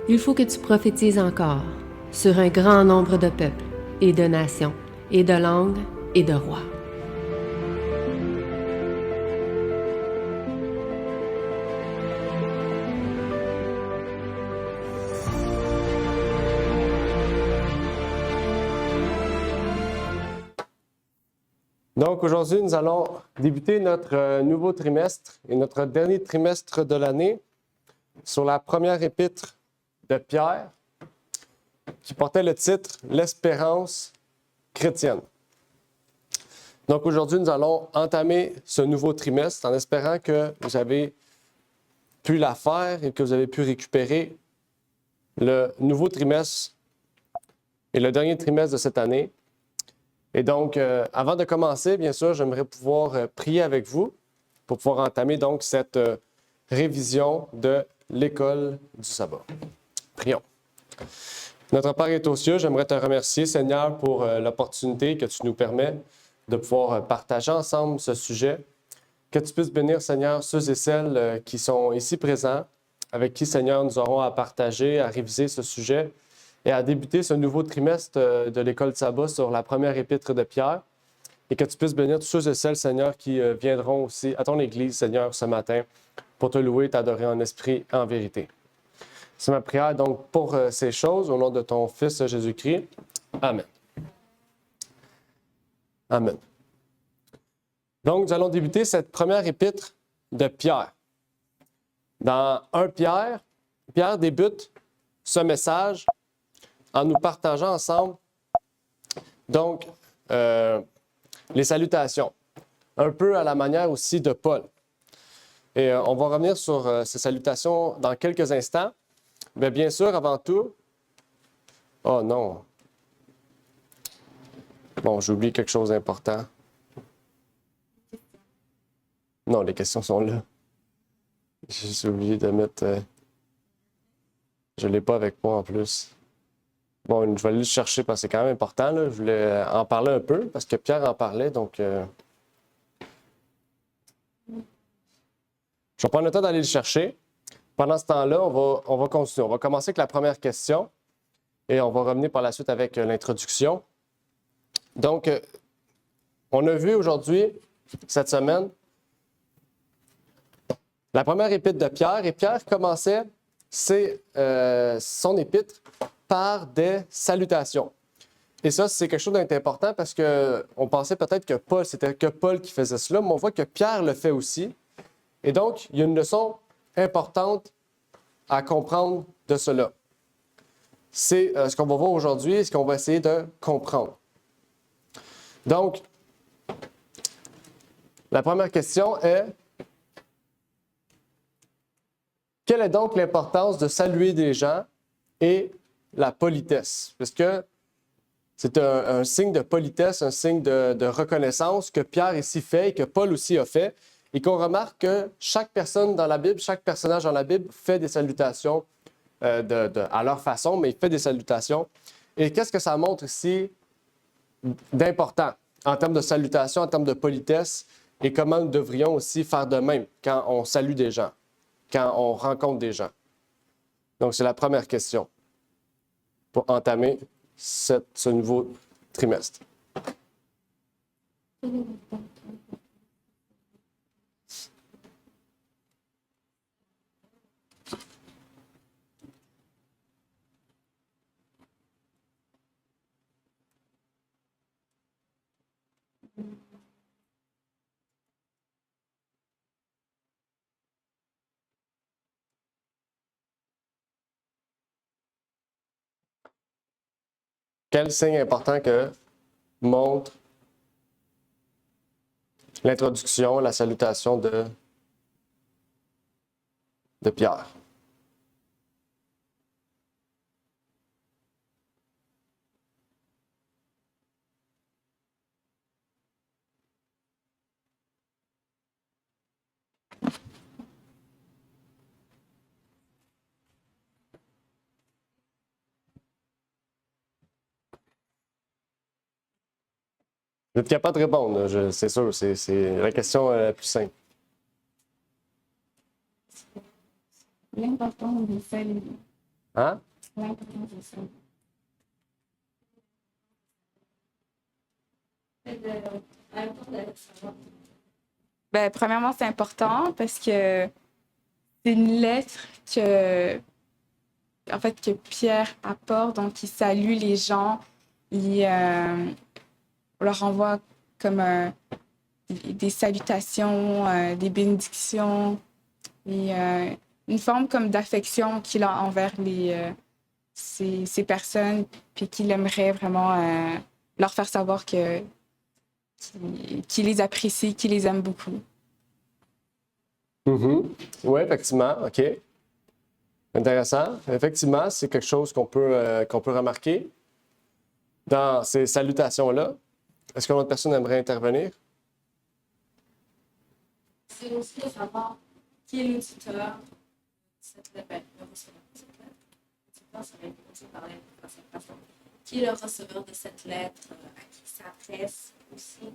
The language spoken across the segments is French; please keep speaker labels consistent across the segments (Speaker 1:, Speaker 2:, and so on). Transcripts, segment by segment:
Speaker 1: Il faut que tu prophétises encore sur un grand nombre de peuples et de nations et de langues et de rois.
Speaker 2: Donc aujourd'hui, nous allons débuter notre nouveau trimestre et notre dernier trimestre de l'année sur la première épître de Pierre qui portait le titre « L'espérance chrétienne ». Donc aujourd'hui, nous allons entamer ce nouveau trimestre en espérant que vous avez pu la faire et que vous avez pu récupérer le nouveau trimestre et le dernier trimestre de cette année. Et donc, avant de commencer, bien sûr, j'aimerais pouvoir prier avec vous pour pouvoir entamer donc cette révision de l'école du sabbat. Prions. Notre Père est aux cieux, j'aimerais te remercier, Seigneur, pour l'opportunité que tu nous permets de pouvoir partager ensemble ce sujet. Que tu puisses bénir, Seigneur, ceux et celles qui sont ici présents, avec qui, Seigneur, nous aurons à partager, à réviser ce sujet et à débuter ce nouveau trimestre de l'école de sabbat sur la première épître de Pierre. Et que tu puisses bénir tous ceux et celles, Seigneur, qui viendront aussi à ton Église, Seigneur, ce matin, pour te louer et t'adorer en esprit et en vérité. C'est ma prière donc pour ces choses, au nom de ton Fils Jésus-Christ. Amen. Amen. Donc, nous allons débuter cette première épître de Pierre. Dans 1 Pierre, Pierre débute ce message en nous partageant ensemble, donc, les salutations, un peu à la manière aussi de Paul. Et on va revenir sur ces salutations dans quelques instants. Mais bien sûr, avant tout, oh non, bon, j'ai oublié quelque chose d'important. Non, les questions sont là. J'ai oublié de mettre, je ne l'ai pas avec moi en plus. Bon, je vais aller le chercher parce que c'est quand même important, là. Je voulais en parler un peu parce que Pierre en parlait, donc je vais prendre le temps d'aller le chercher. Pendant ce temps-là, on va continuer. On va commencer avec la première question et on va revenir par la suite avec l'introduction. Donc, on a vu aujourd'hui, cette semaine, la première épître de Pierre, et Pierre commençait son épître par des salutations. Et ça, c'est quelque chose d'important parce qu'on pensait peut-être que c'était que Paul qui faisait cela, mais on voit que Pierre le fait aussi. Et donc, il y a une leçon importante à comprendre de cela. C'est ce qu'on va voir aujourd'hui et ce qu'on va essayer de comprendre. Donc, la première question est: quelle est donc l'importance de saluer des gens et la politesse? Parce que c'est un signe de politesse, un signe de reconnaissance que Pierre ici fait et que Paul aussi a fait, et qu'on remarque que chaque personne dans la Bible, chaque personnage dans la Bible fait des salutations à leur façon, mais il fait des salutations. Et qu'est-ce que ça montre ici d'important en termes de salutations, en termes de politesse, et comment nous devrions aussi faire de même quand on salue des gens, quand on rencontre des gens? Donc, c'est la première question pour entamer ce nouveau trimestre. Quel signe important que montre l'introduction, la salutation de Pierre? Vous êtes capable de répondre, c'est sûr, c'est la question la plus simple.
Speaker 3: L'importance de saluer.
Speaker 2: Hein?
Speaker 3: Ben, premièrement, c'est important parce que c'est une lettre que Pierre apporte. Donc, il salue les gens. On leur envoie comme des salutations, des bénédictions et une forme comme d'affection qu'il a envers ces personnes, puis qu'il aimerait vraiment leur faire savoir qu'il les apprécie, qu'il les aime beaucoup.
Speaker 2: Oui, effectivement. OK. Intéressant. Effectivement, c'est quelque chose qu'on peut remarquer dans ces salutations-là. Est-ce qu'une autre personne aimerait intervenir?
Speaker 4: C'est aussi de savoir qui est l'auditeur de cette lettre, le receveur de cette lettre. L'auditeur, ça va être aussi parler de cette façon. Qui est le receveur de cette lettre, à qui s'adresse aussi.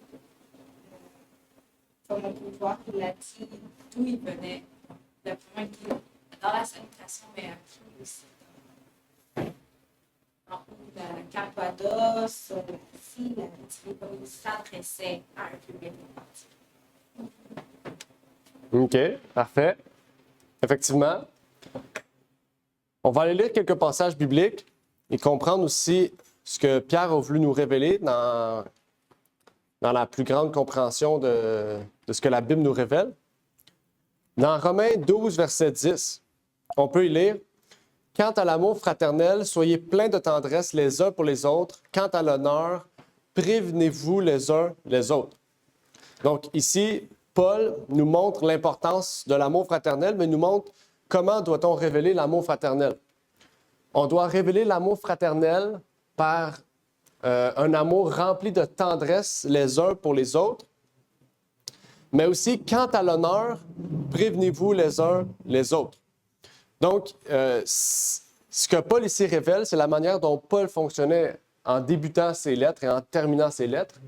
Speaker 4: Comme on peut voir, il a dit d'où il venait, le point qui dans la salutation, mais à qui aussi. La Cappadoce, ici, la dit comme il s'adressait à un public particulier.
Speaker 2: OK, parfait. Effectivement. On va aller lire quelques passages bibliques et comprendre aussi ce que Pierre a voulu nous révéler dans la plus grande compréhension de ce que la Bible nous révèle. Dans Romains 12, verset 10, on peut y lire « Quant à l'amour fraternel, soyez pleins de tendresse les uns pour les autres. Quant à l'honneur, prévenez-vous les uns les autres. » Donc ici, Paul nous montre l'importance de l'amour fraternel, mais nous montre comment doit-on révéler l'amour fraternel. On doit révéler l'amour fraternel par un amour rempli de tendresse les uns pour les autres, mais aussi, quant à l'honneur, prévenez-vous les uns les autres. Donc, ce que Paul ici révèle, c'est la manière dont Paul fonctionnait en débutant ses lettres et en terminant ses lettres.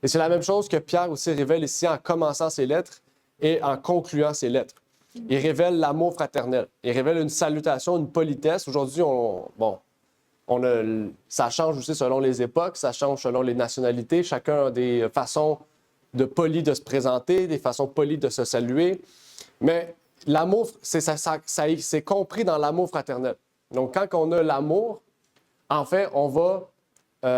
Speaker 2: Et c'est la même chose que Pierre aussi révèle ici en commençant ses lettres et en concluant ses lettres. Il révèle l'amour fraternel. Il révèle une salutation, une politesse. Aujourd'hui, ça change aussi selon les époques, ça change selon les nationalités. Chacun a des façons de poli de se présenter, des façons polies de se saluer. Mais l'amour, c'est compris dans l'amour fraternel. Donc, quand on a l'amour, en fait, on va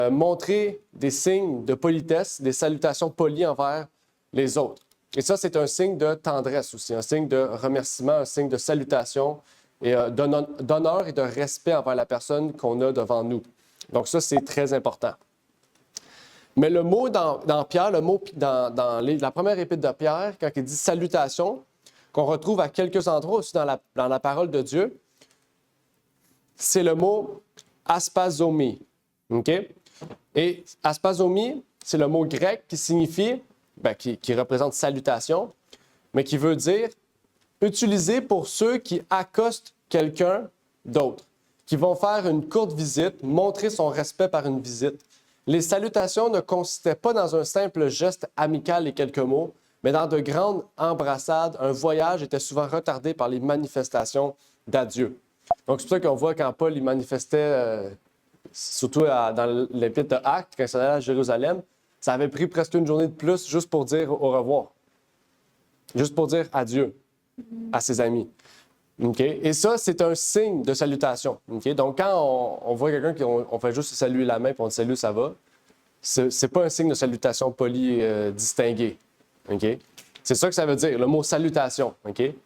Speaker 2: montrer des signes de politesse, des salutations polies envers les autres. Et ça, c'est un signe de tendresse aussi, un signe de remerciement, un signe de salutation et d'honneur et de respect envers la personne qu'on a devant nous. Donc ça, c'est très important. Mais le mot dans Pierre, le mot dans la première épître de Pierre, quand il dit « salutation », qu'on retrouve à quelques endroits aussi dans la parole de Dieu, c'est le mot « aspazomi ». OK? Et « aspazomi », c'est le mot grec qui signifie, qui représente « salutation », mais qui veut dire utilisé pour ceux qui accostent quelqu'un d'autre, qui vont faire une courte visite, montrer son respect par une visite. Les salutations ne consistaient pas dans un simple geste amical et quelques mots, mais dans de grandes embrassades. Un voyage était souvent retardé par les manifestations d'adieu. Donc, c'est pour ça qu'on voit quand Paul il manifestait, surtout dans l'épître de Actes, quand il allait à Jérusalem, ça avait pris presque une journée de plus juste pour dire au revoir, juste pour dire adieu à ses amis. Okay? Et ça, c'est un signe de salutation. Okay? Donc, quand on voit quelqu'un qu'on fait juste saluer la main et on le salue, ça va, c'est pas un signe de salutation polie distingué. Okay? C'est ça que ça veut dire, le mot salutation. Okay?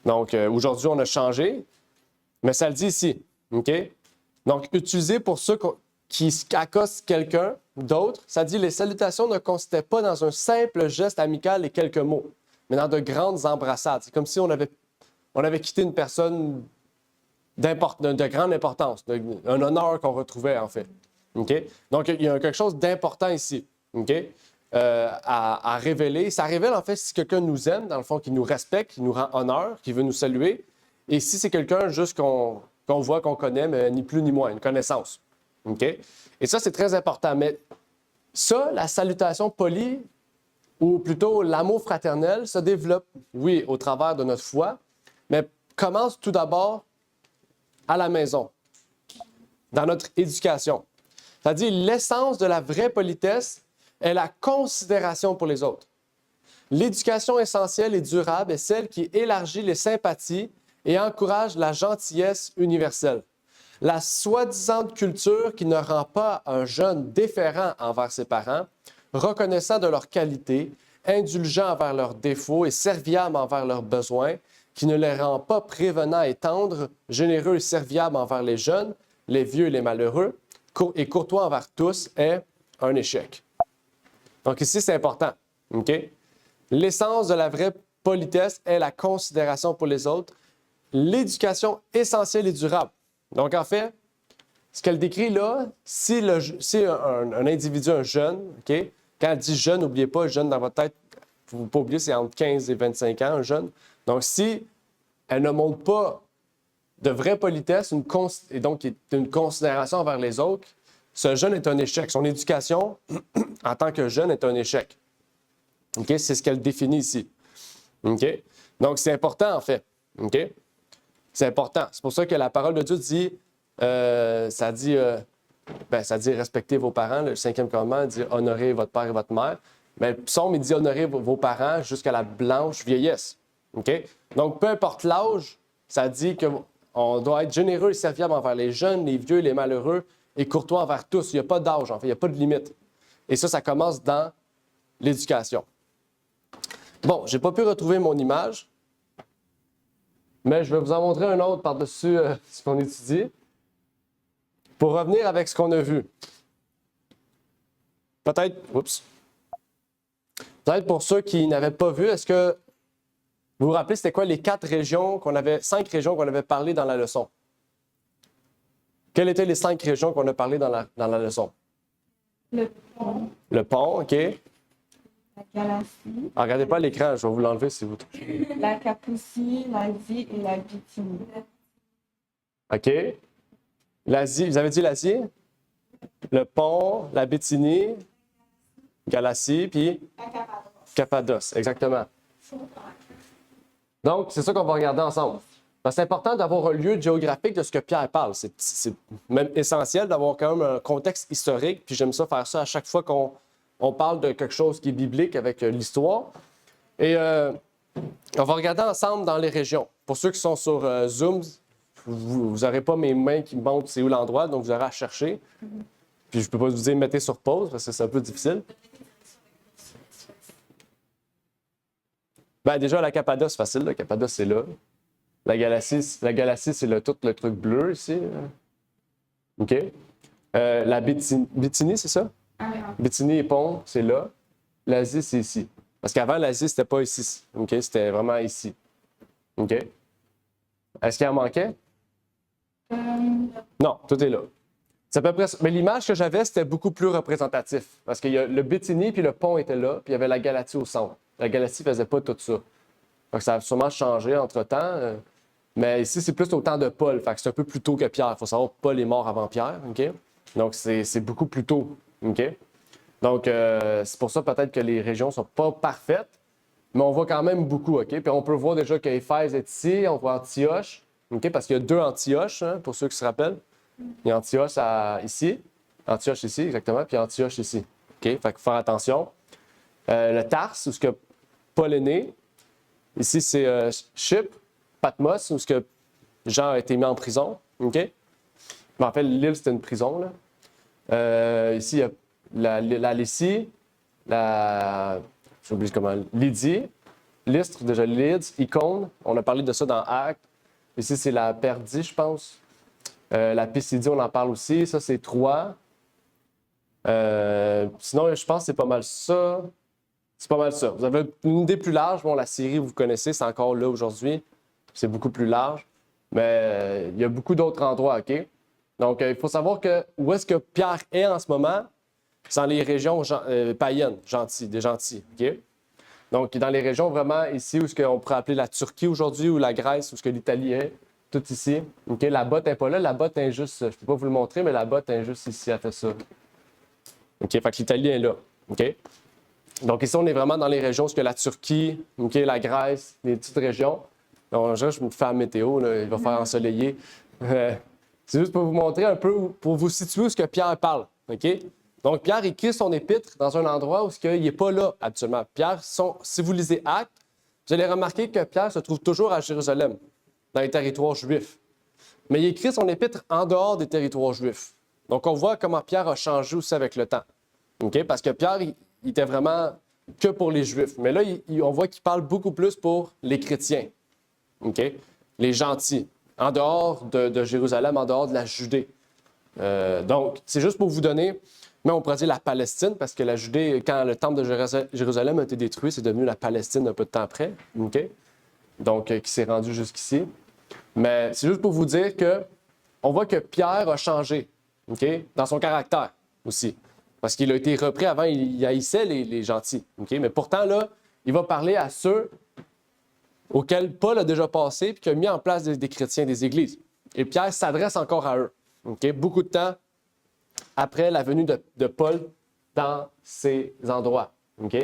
Speaker 2: Donc, aujourd'hui, on a changé, mais ça le dit ici. Okay? Donc, utilisé pour ceux qui accostent quelqu'un d'autre, ça dit les salutations ne consistaient pas dans un simple geste amical et quelques mots, mais dans de grandes embrassades. C'est comme si on avait quitté une personne de grande importance, un honneur qu'on retrouvait en fait. Okay? Donc, il y a quelque chose d'important ici. Okay? À révéler. Ça révèle en fait si quelqu'un nous aime, dans le fond, qui nous respecte, qui nous rend honneur, qui veut nous saluer. Et si c'est quelqu'un juste qu'on voit, qu'on connaît, mais ni plus ni moins, une connaissance. Okay? Et ça, c'est très important. Mais ça, la salutation polie, ou plutôt l'amour fraternel, se développe, oui, au travers de notre foi, mais commence tout d'abord à la maison, dans notre éducation. C'est-à-dire, l'essence de la vraie politesse est la considération pour les autres. L'éducation essentielle et durable est celle qui élargit les sympathies et encourage la gentillesse universelle. La soi-disant culture qui ne rend pas un jeune déférent envers ses parents, reconnaissant de leurs qualités, indulgent envers leurs défauts et serviable envers leurs besoins, qui ne les rend pas prévenants et tendres, généreux et serviables envers les jeunes, les vieux et les malheureux, et courtois envers tous, est un échec. Donc ici, c'est important. Okay? L'essence de la vraie politesse est la considération pour les autres, l'éducation essentielle et durable. Donc en fait, ce qu'elle décrit là, si un individu, un jeune, okay? Quand elle dit jeune, n'oubliez pas, jeune dans votre tête, il ne faut pas oublier, c'est entre 15 et 25 ans, un jeune. Donc si elle ne montre pas de vraie politesse et donc une considération envers les autres, ce jeune est un échec. Son éducation, en tant que jeune, est un échec. Okay? C'est ce qu'elle définit ici. Okay? Donc, c'est important, en fait. Okay? C'est important. C'est pour ça que la parole de Dieu dit, ça dit respectez vos parents. Le 5e commandement dit honorez votre père et votre mère. Mais le psaume, il dit honorez vos parents jusqu'à la blanche vieillesse. Okay? Donc, peu importe l'âge, ça dit qu'on doit être généreux et serviable envers les jeunes, les vieux, les malheureux et courtois envers tous. Il n'y a pas d'âge, en fait, il n'y a pas de limite. Et ça commence dans l'éducation. Bon, je n'ai pas pu retrouver mon image, mais je vais vous en montrer un autre par-dessus ce qu'on étudie pour revenir avec ce qu'on a vu. Peut-être pour ceux qui n'avaient pas vu, est-ce que vous vous rappelez, c'était quoi les 5 régions qu'on avait parlé dans la leçon? Quelles étaient les 5 régions qu'on a parlé dans la leçon?
Speaker 3: Le pont,
Speaker 2: Le pont, OK.
Speaker 3: la Galatie,
Speaker 2: Regardez pas l'écran, je vais vous l'enlever si vous...
Speaker 3: la Capousie, l'Asie et la Bithynie.
Speaker 2: OK. L'Asie, vous avez dit l'Asie? Le pont, la Bithynie, Galatie, puis Cappadoce, exactement. Donc, c'est ça qu'on va regarder ensemble. C'est important d'avoir un lieu géographique de ce que Pierre parle. C'est même essentiel d'avoir quand même un contexte historique, puis j'aime ça faire ça à chaque fois qu'on parle de quelque chose qui est biblique avec l'histoire. Et on va regarder ensemble dans les régions. Pour ceux qui sont sur Zoom, vous n'aurez pas mes mains qui montrent c'est où l'endroit, donc vous aurez à chercher. Puis je ne peux pas vous dire mettez sur pause parce que c'est un peu difficile. Ben déjà, la Cappadoce, c'est facile. La Cappadoce, c'est là. La Galatie, c'est tout le truc bleu ici. OK. La Bithynie, c'est ça? Bithynie et Pont, c'est là. L'Asie, c'est ici. Parce qu'avant, l'Asie, c'était pas ici. OK? C'était vraiment ici. OK? Est-ce qu'il en manquait? Non, tout est là. C'est à peu près ça. Mais l'image que j'avais, c'était beaucoup plus représentatif. Parce que le Bithynie puis le pont étaient là, puis il y avait la Galatie au centre. La Galatie ne faisait pas tout ça. Donc, ça a sûrement changé entre-temps. Mais ici, c'est plus au temps de Paul. Fait que c'est un peu plus tôt que Pierre. Il faut savoir que Paul est mort avant Pierre. OK? Donc, c'est beaucoup plus tôt. OK? Donc, c'est pour ça peut-être que les régions ne sont pas parfaites, mais on voit quand même beaucoup. OK? Puis on peut voir déjà qu'Éphèse est ici. On voit Antioche. OK? Parce qu'il y a 2 Antioches, hein, pour ceux qui se rappellent. Il y a Antioche ici. Antioche ici, exactement. Puis Antioche ici. OK? Fait qu'il faut faire attention. Le Tarse, où ce que Paul est né. Ici, c'est Chypre, Patmos, où ce que Jean a été mis en prison. OK? Mais en fait, l'île, c'était une prison. Là. Ici, il y a la Lycie, j'oublie comment, Lydie, Lystre, déjà Lydes, Icône. On a parlé de ça dans Actes. Ici, c'est la Perdie, je pense. La Pisidie, on en parle aussi. Ça, c'est Troie. Sinon, je pense que c'est pas mal ça. C'est pas mal ça. Vous avez une idée plus large. Bon, la Syrie, vous connaissez, c'est encore là aujourd'hui. C'est beaucoup plus large. Mais il y a beaucoup d'autres endroits, OK? Donc, il faut savoir que où est-ce que Pierre est en ce moment? C'est dans les régions païennes, des gentils, OK? Donc, dans les régions vraiment ici, où ce qu'on pourrait appeler la Turquie aujourd'hui, ou la Grèce, où ce que l'Italie est, tout ici. OK? La botte n'est pas là. La botte est juste, je ne peux pas vous le montrer, mais la botte est juste ici, elle fait ça. OK? Fait que l'Italie est là. OK? Donc, ici, on est vraiment dans les régions, où la Turquie, OK, la Grèce, les petites régions. Donc, je me fais la météo, là, il va faire ensoleillé. C'est juste pour vous montrer un peu, pour vous situer où ce que Pierre parle. OK? Donc, Pierre écrit son épître dans un endroit où il n'est pas là habituellement. Pierre, si vous lisez Actes, vous allez remarquer que Pierre se trouve toujours à Jérusalem, dans les territoires juifs. Mais il écrit son épître en dehors des territoires juifs. Donc, on voit comment Pierre a changé aussi avec le temps. OK? Parce que Pierre, il était vraiment que pour les Juifs. Mais là, on voit qu'il parle beaucoup plus pour les chrétiens. OK? Les gentils, en dehors de Jérusalem, en dehors de la Judée. Donc, c'est juste pour vous donner, mais on pourrait dire la Palestine, parce que la Judée, quand le temple de Jérusalem a été détruit, c'est devenu la Palestine un peu de temps après. OK? Donc, qui s'est rendu jusqu'ici. Mais c'est juste pour vous dire que on voit que Pierre a changé, OK? Dans son caractère aussi. Parce qu'il a été repris avant, il haïssait les gentils. OK? Mais pourtant, là, il va parler à ceux auxquels Paul a déjà passé et qui a mis en place des chrétiens, des églises. Et Pierre s'adresse encore à eux. OK? Beaucoup de temps après la venue de Paul dans ces endroits. OK?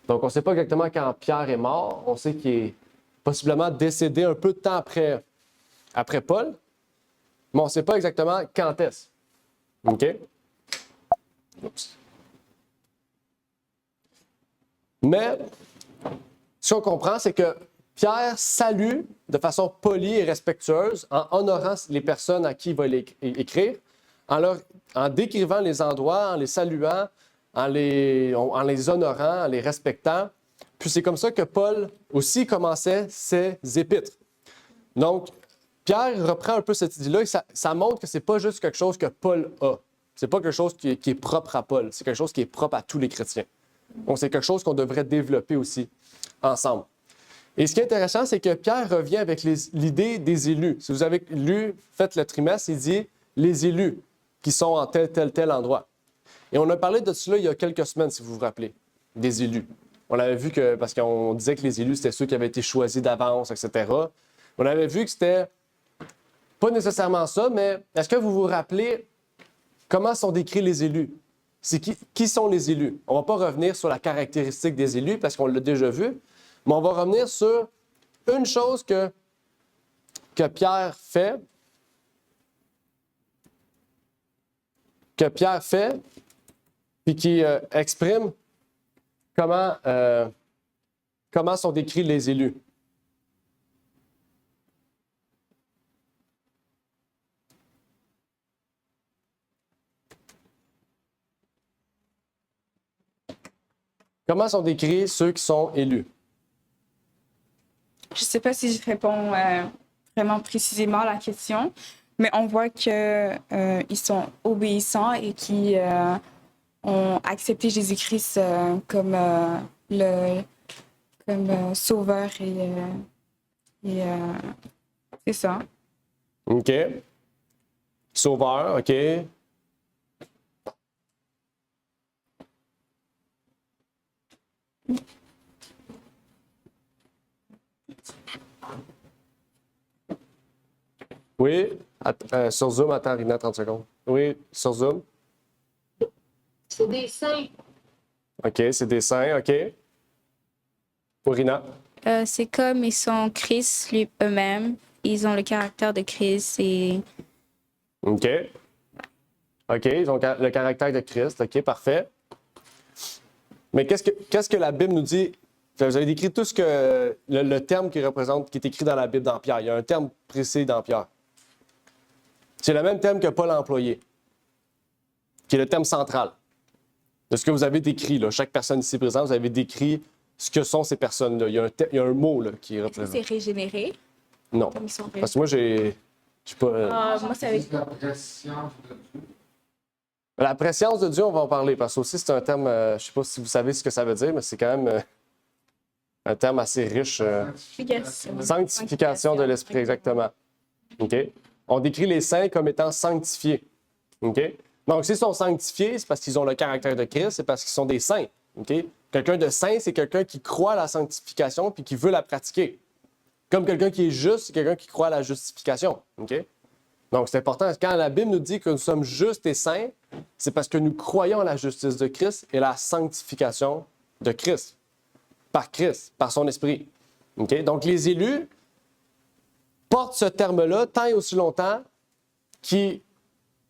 Speaker 2: Donc, on ne sait pas exactement quand Pierre est mort. On sait qu'il est possiblement décédé un peu de temps après Paul, mais on ne sait pas exactement quand est-ce. OK? Oups. Mais ce qu'on comprend, c'est que Pierre salue de façon polie et respectueuse en honorant les personnes à qui il va écrire, en décrivant les endroits, en les saluant, en les honorant, en les respectant. Puis c'est comme ça que Paul aussi commençait ses épîtres. Donc, Pierre reprend un peu cette idée-là et ça montre que ce n'est pas juste quelque chose que Paul a. Ce n'est pas quelque chose qui est propre à Paul, c'est quelque chose qui est propre à tous les chrétiens. Donc, c'est quelque chose qu'on devrait développer aussi ensemble. Et ce qui est intéressant, c'est que Pierre revient avec l'idée des élus. Si vous avez fait le trimestre, il dit les élus qui sont en tel endroit. Et on a parlé de cela il y a quelques semaines, si vous vous rappelez, des élus. On avait vu que, parce qu'on disait que les élus, c'était ceux qui avaient été choisis d'avance, etc. On avait vu que c'était pas nécessairement ça, mais est-ce que vous vous rappelez comment sont décrits les élus? C'est qui sont les élus? On ne va pas revenir sur la caractéristique des élus parce qu'on l'a déjà vu, mais on va revenir sur une chose que Pierre fait, puis qui exprime comment sont décrits les élus. Comment sont décrits ceux qui sont élus?
Speaker 3: Je ne sais pas si je réponds vraiment précisément à la question, mais on voit qu'ils sont obéissants et qui ont accepté Jésus-Christ comme sauveur et c'est ça.
Speaker 2: OK. Sauveur, OK. Oui, sur Zoom, attends, Rina, 30 secondes. Oui, sur Zoom.
Speaker 1: C'est des saints.
Speaker 2: OK, c'est des saints, OK. Pour Rina.
Speaker 5: C'est comme ils sont Christ eux-mêmes. Ils ont le caractère de Christ et...
Speaker 2: OK. OK, ils ont le caractère de Christ. OK, parfait. Mais qu'est-ce que la Bible nous dit? Vous avez décrit tout ce que le terme qui est écrit dans la Bible dans Pierre. Il y a un terme précis dans Pierre. C'est le même terme que Paul a employé, qui est le terme central. De ce que vous avez décrit, là, chaque personne ici présente, vous avez décrit ce que sont ces personnes-là. Il y a un mot là, qui est représenté.
Speaker 5: C'est régénéré.
Speaker 2: Non. Parce que moi, j'ai pas.
Speaker 5: Moi, c'est avec...
Speaker 2: La préscience de Dieu, on va en parler, parce que aussi, c'est un terme, je ne sais pas si vous savez ce que ça veut dire, mais c'est quand même un terme assez riche. Sanctification de l'esprit, exactement. OK? On décrit les saints comme étant sanctifiés. OK? Donc, s'ils sont sanctifiés, c'est parce qu'ils ont le caractère de Christ, c'est parce qu'ils sont des saints. OK? Quelqu'un de saint, c'est quelqu'un qui croit à la sanctification puis qui veut la pratiquer. Comme quelqu'un qui est juste, c'est quelqu'un qui croit à la justification. OK? Donc, c'est important. Quand la Bible nous dit que nous sommes justes et saints, c'est parce que nous croyons à la justice de Christ et la sanctification de Christ. Par Christ, par son esprit. OK? Donc, les élus, portent ce terme-là tant et aussi longtemps qu'ils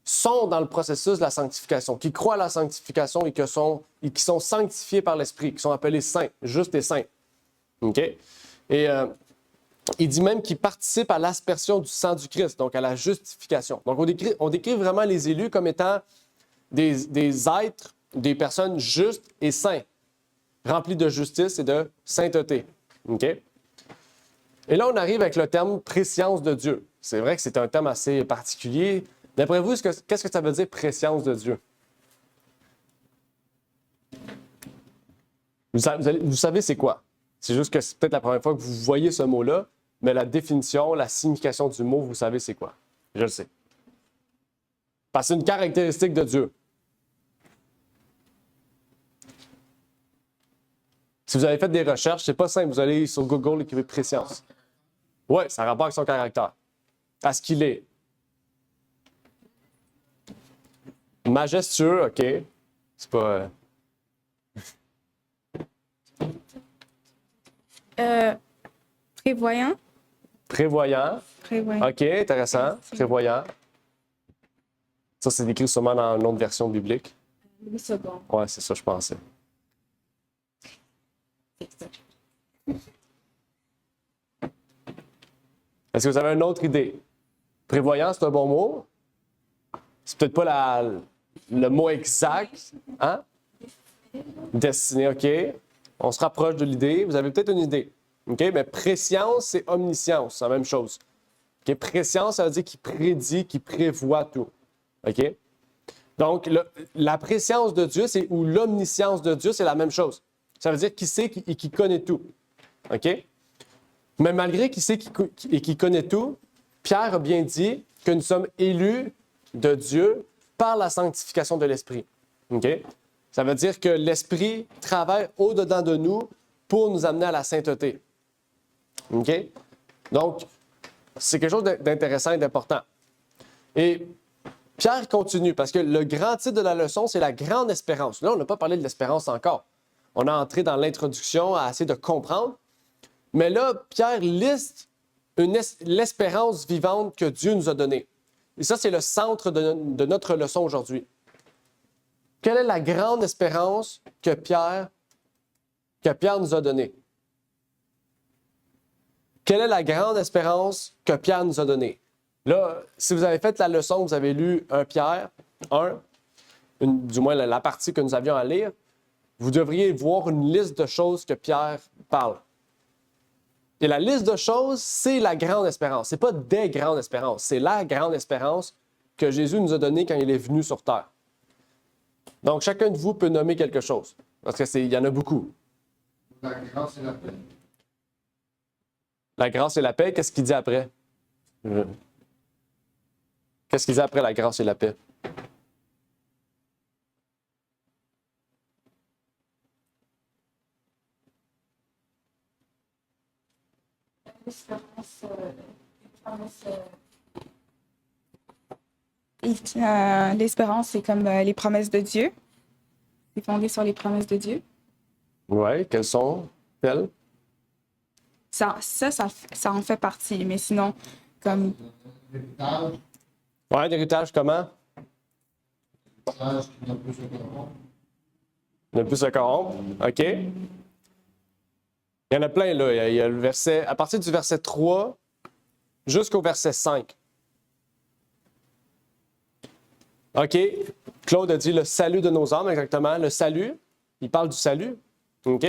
Speaker 2: sont dans le processus de la sanctification, qui croient à la sanctification et qui sont sanctifiés par l'Esprit, qui sont appelés saints, justes et saints. OK? Et il dit même qu'ils participent à l'aspersion du sang du Christ, donc à la justification. Donc on décrit vraiment les élus comme étant des êtres, des personnes justes et saints, remplis de justice et de sainteté. OK? Et là, on arrive avec le terme préscience de Dieu. C'est vrai que c'est un terme assez particulier. D'après vous, qu'est-ce que ça veut dire préscience de Dieu? Vous savez c'est quoi? C'est juste que c'est peut-être la première fois que vous voyez ce mot-là, mais la définition, la signification du mot, vous savez c'est quoi? Je le sais. Parce que c'est une caractéristique de Dieu. Si vous avez fait des recherches, c'est pas simple. Vous allez sur Google écrire préscience. Oui, ça a rapport avec son caractère. À ce qu'il est. Majestueux, OK. C'est pas...
Speaker 5: Prévoyant.
Speaker 2: Prévoyant.
Speaker 5: Prévoyant.
Speaker 2: OK, intéressant. Prévoyant. Ça, c'est écrit sûrement dans une autre version biblique.
Speaker 4: Oui, c'est bon.
Speaker 2: Ouais, c'est ça, je pensais. Est-ce que vous avez une autre idée? Prévoyant, c'est un bon mot. C'est peut-être pas le mot exact. Hein? Destiné, OK. On se rapproche de l'idée. Vous avez peut-être une idée. OK? Mais préscience, c'est omniscience. C'est la même chose. OK? Préscience, ça veut dire qu'il prédit, qu'il prévoit tout. OK? Donc, la préscience de Dieu, ou l'omniscience de Dieu, c'est la même chose. Ça veut dire qu'il sait et qu'il connaît tout. OK? Mais malgré qu'il sait et qu'il connaît tout, Pierre a bien dit que nous sommes élus de Dieu par la sanctification de l'Esprit. OK? Ça veut dire que l'Esprit travaille au-dedans de nous pour nous amener à la sainteté. OK? Donc, c'est quelque chose d'intéressant et d'important. Et Pierre continue, parce que le grand titre de la leçon, c'est la grande espérance. Là, on n'a pas parlé de l'espérance encore. On a entré dans l'introduction à essayer de comprendre. Mais là, Pierre liste l'espérance vivante que Dieu nous a donnée. Et ça, c'est le centre de notre leçon aujourd'hui. Quelle est la grande espérance que Pierre nous a donnée? Quelle est la grande espérance que Pierre nous a donnée? Là, si vous avez fait la leçon, vous avez lu 1 Pierre 1, du moins la partie que nous avions à lire, vous devriez voir une liste de choses que Pierre parle. Et la liste de choses, c'est la grande espérance. Ce n'est pas des grandes espérances, c'est la grande espérance que Jésus nous a donnée quand il est venu sur terre. Donc, chacun de vous peut nommer quelque chose, parce qu'il y en a beaucoup.
Speaker 6: La grâce et la paix.
Speaker 2: La grâce et la paix, qu'est-ce qu'il dit après? Qu'est-ce qu'il dit après la grâce et la paix?
Speaker 3: L'espérance, c'est comme les promesses de Dieu. C'est fondé sur les promesses de Dieu.
Speaker 2: Oui, quelles sont-elles?
Speaker 3: Ça en fait partie, mais sinon, comme
Speaker 6: L'héritage,
Speaker 2: Oui, l'héritage, comment?
Speaker 6: l'héritage qui n'a plus se corrompre.
Speaker 2: Ne plus se corrompre. OK. Il y en a plein, là. Il y a le verset, à partir du verset 3 jusqu'au verset 5. OK. Claude a dit le salut de nos âmes, exactement. Le salut. Il parle du salut. OK.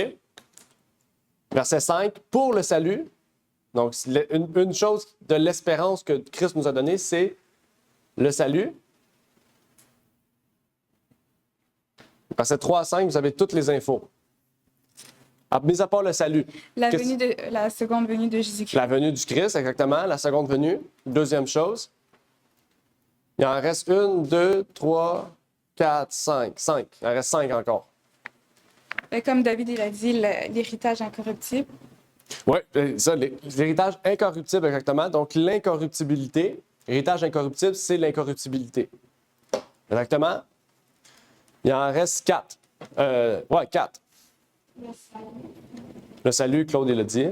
Speaker 2: Verset 5. Pour le salut. Donc, une chose de l'espérance que Christ nous a donnée, c'est le salut. Verset 3 à 5, vous avez toutes les infos. Mis à part le salut.
Speaker 3: la seconde venue de Jésus-Christ.
Speaker 2: La venue du Christ, exactement. La seconde venue. Deuxième chose. Il en reste 1, 2, 3, 4, 5. 5. Il en reste 5 encore.
Speaker 3: Comme David il a dit, l'héritage incorruptible.
Speaker 2: Oui, ça, l'héritage incorruptible, exactement. Donc, l'incorruptibilité. L'héritage incorruptible, c'est l'incorruptibilité. Exactement. Il en reste 4. 4. Le salut, Claude, il l'a dit.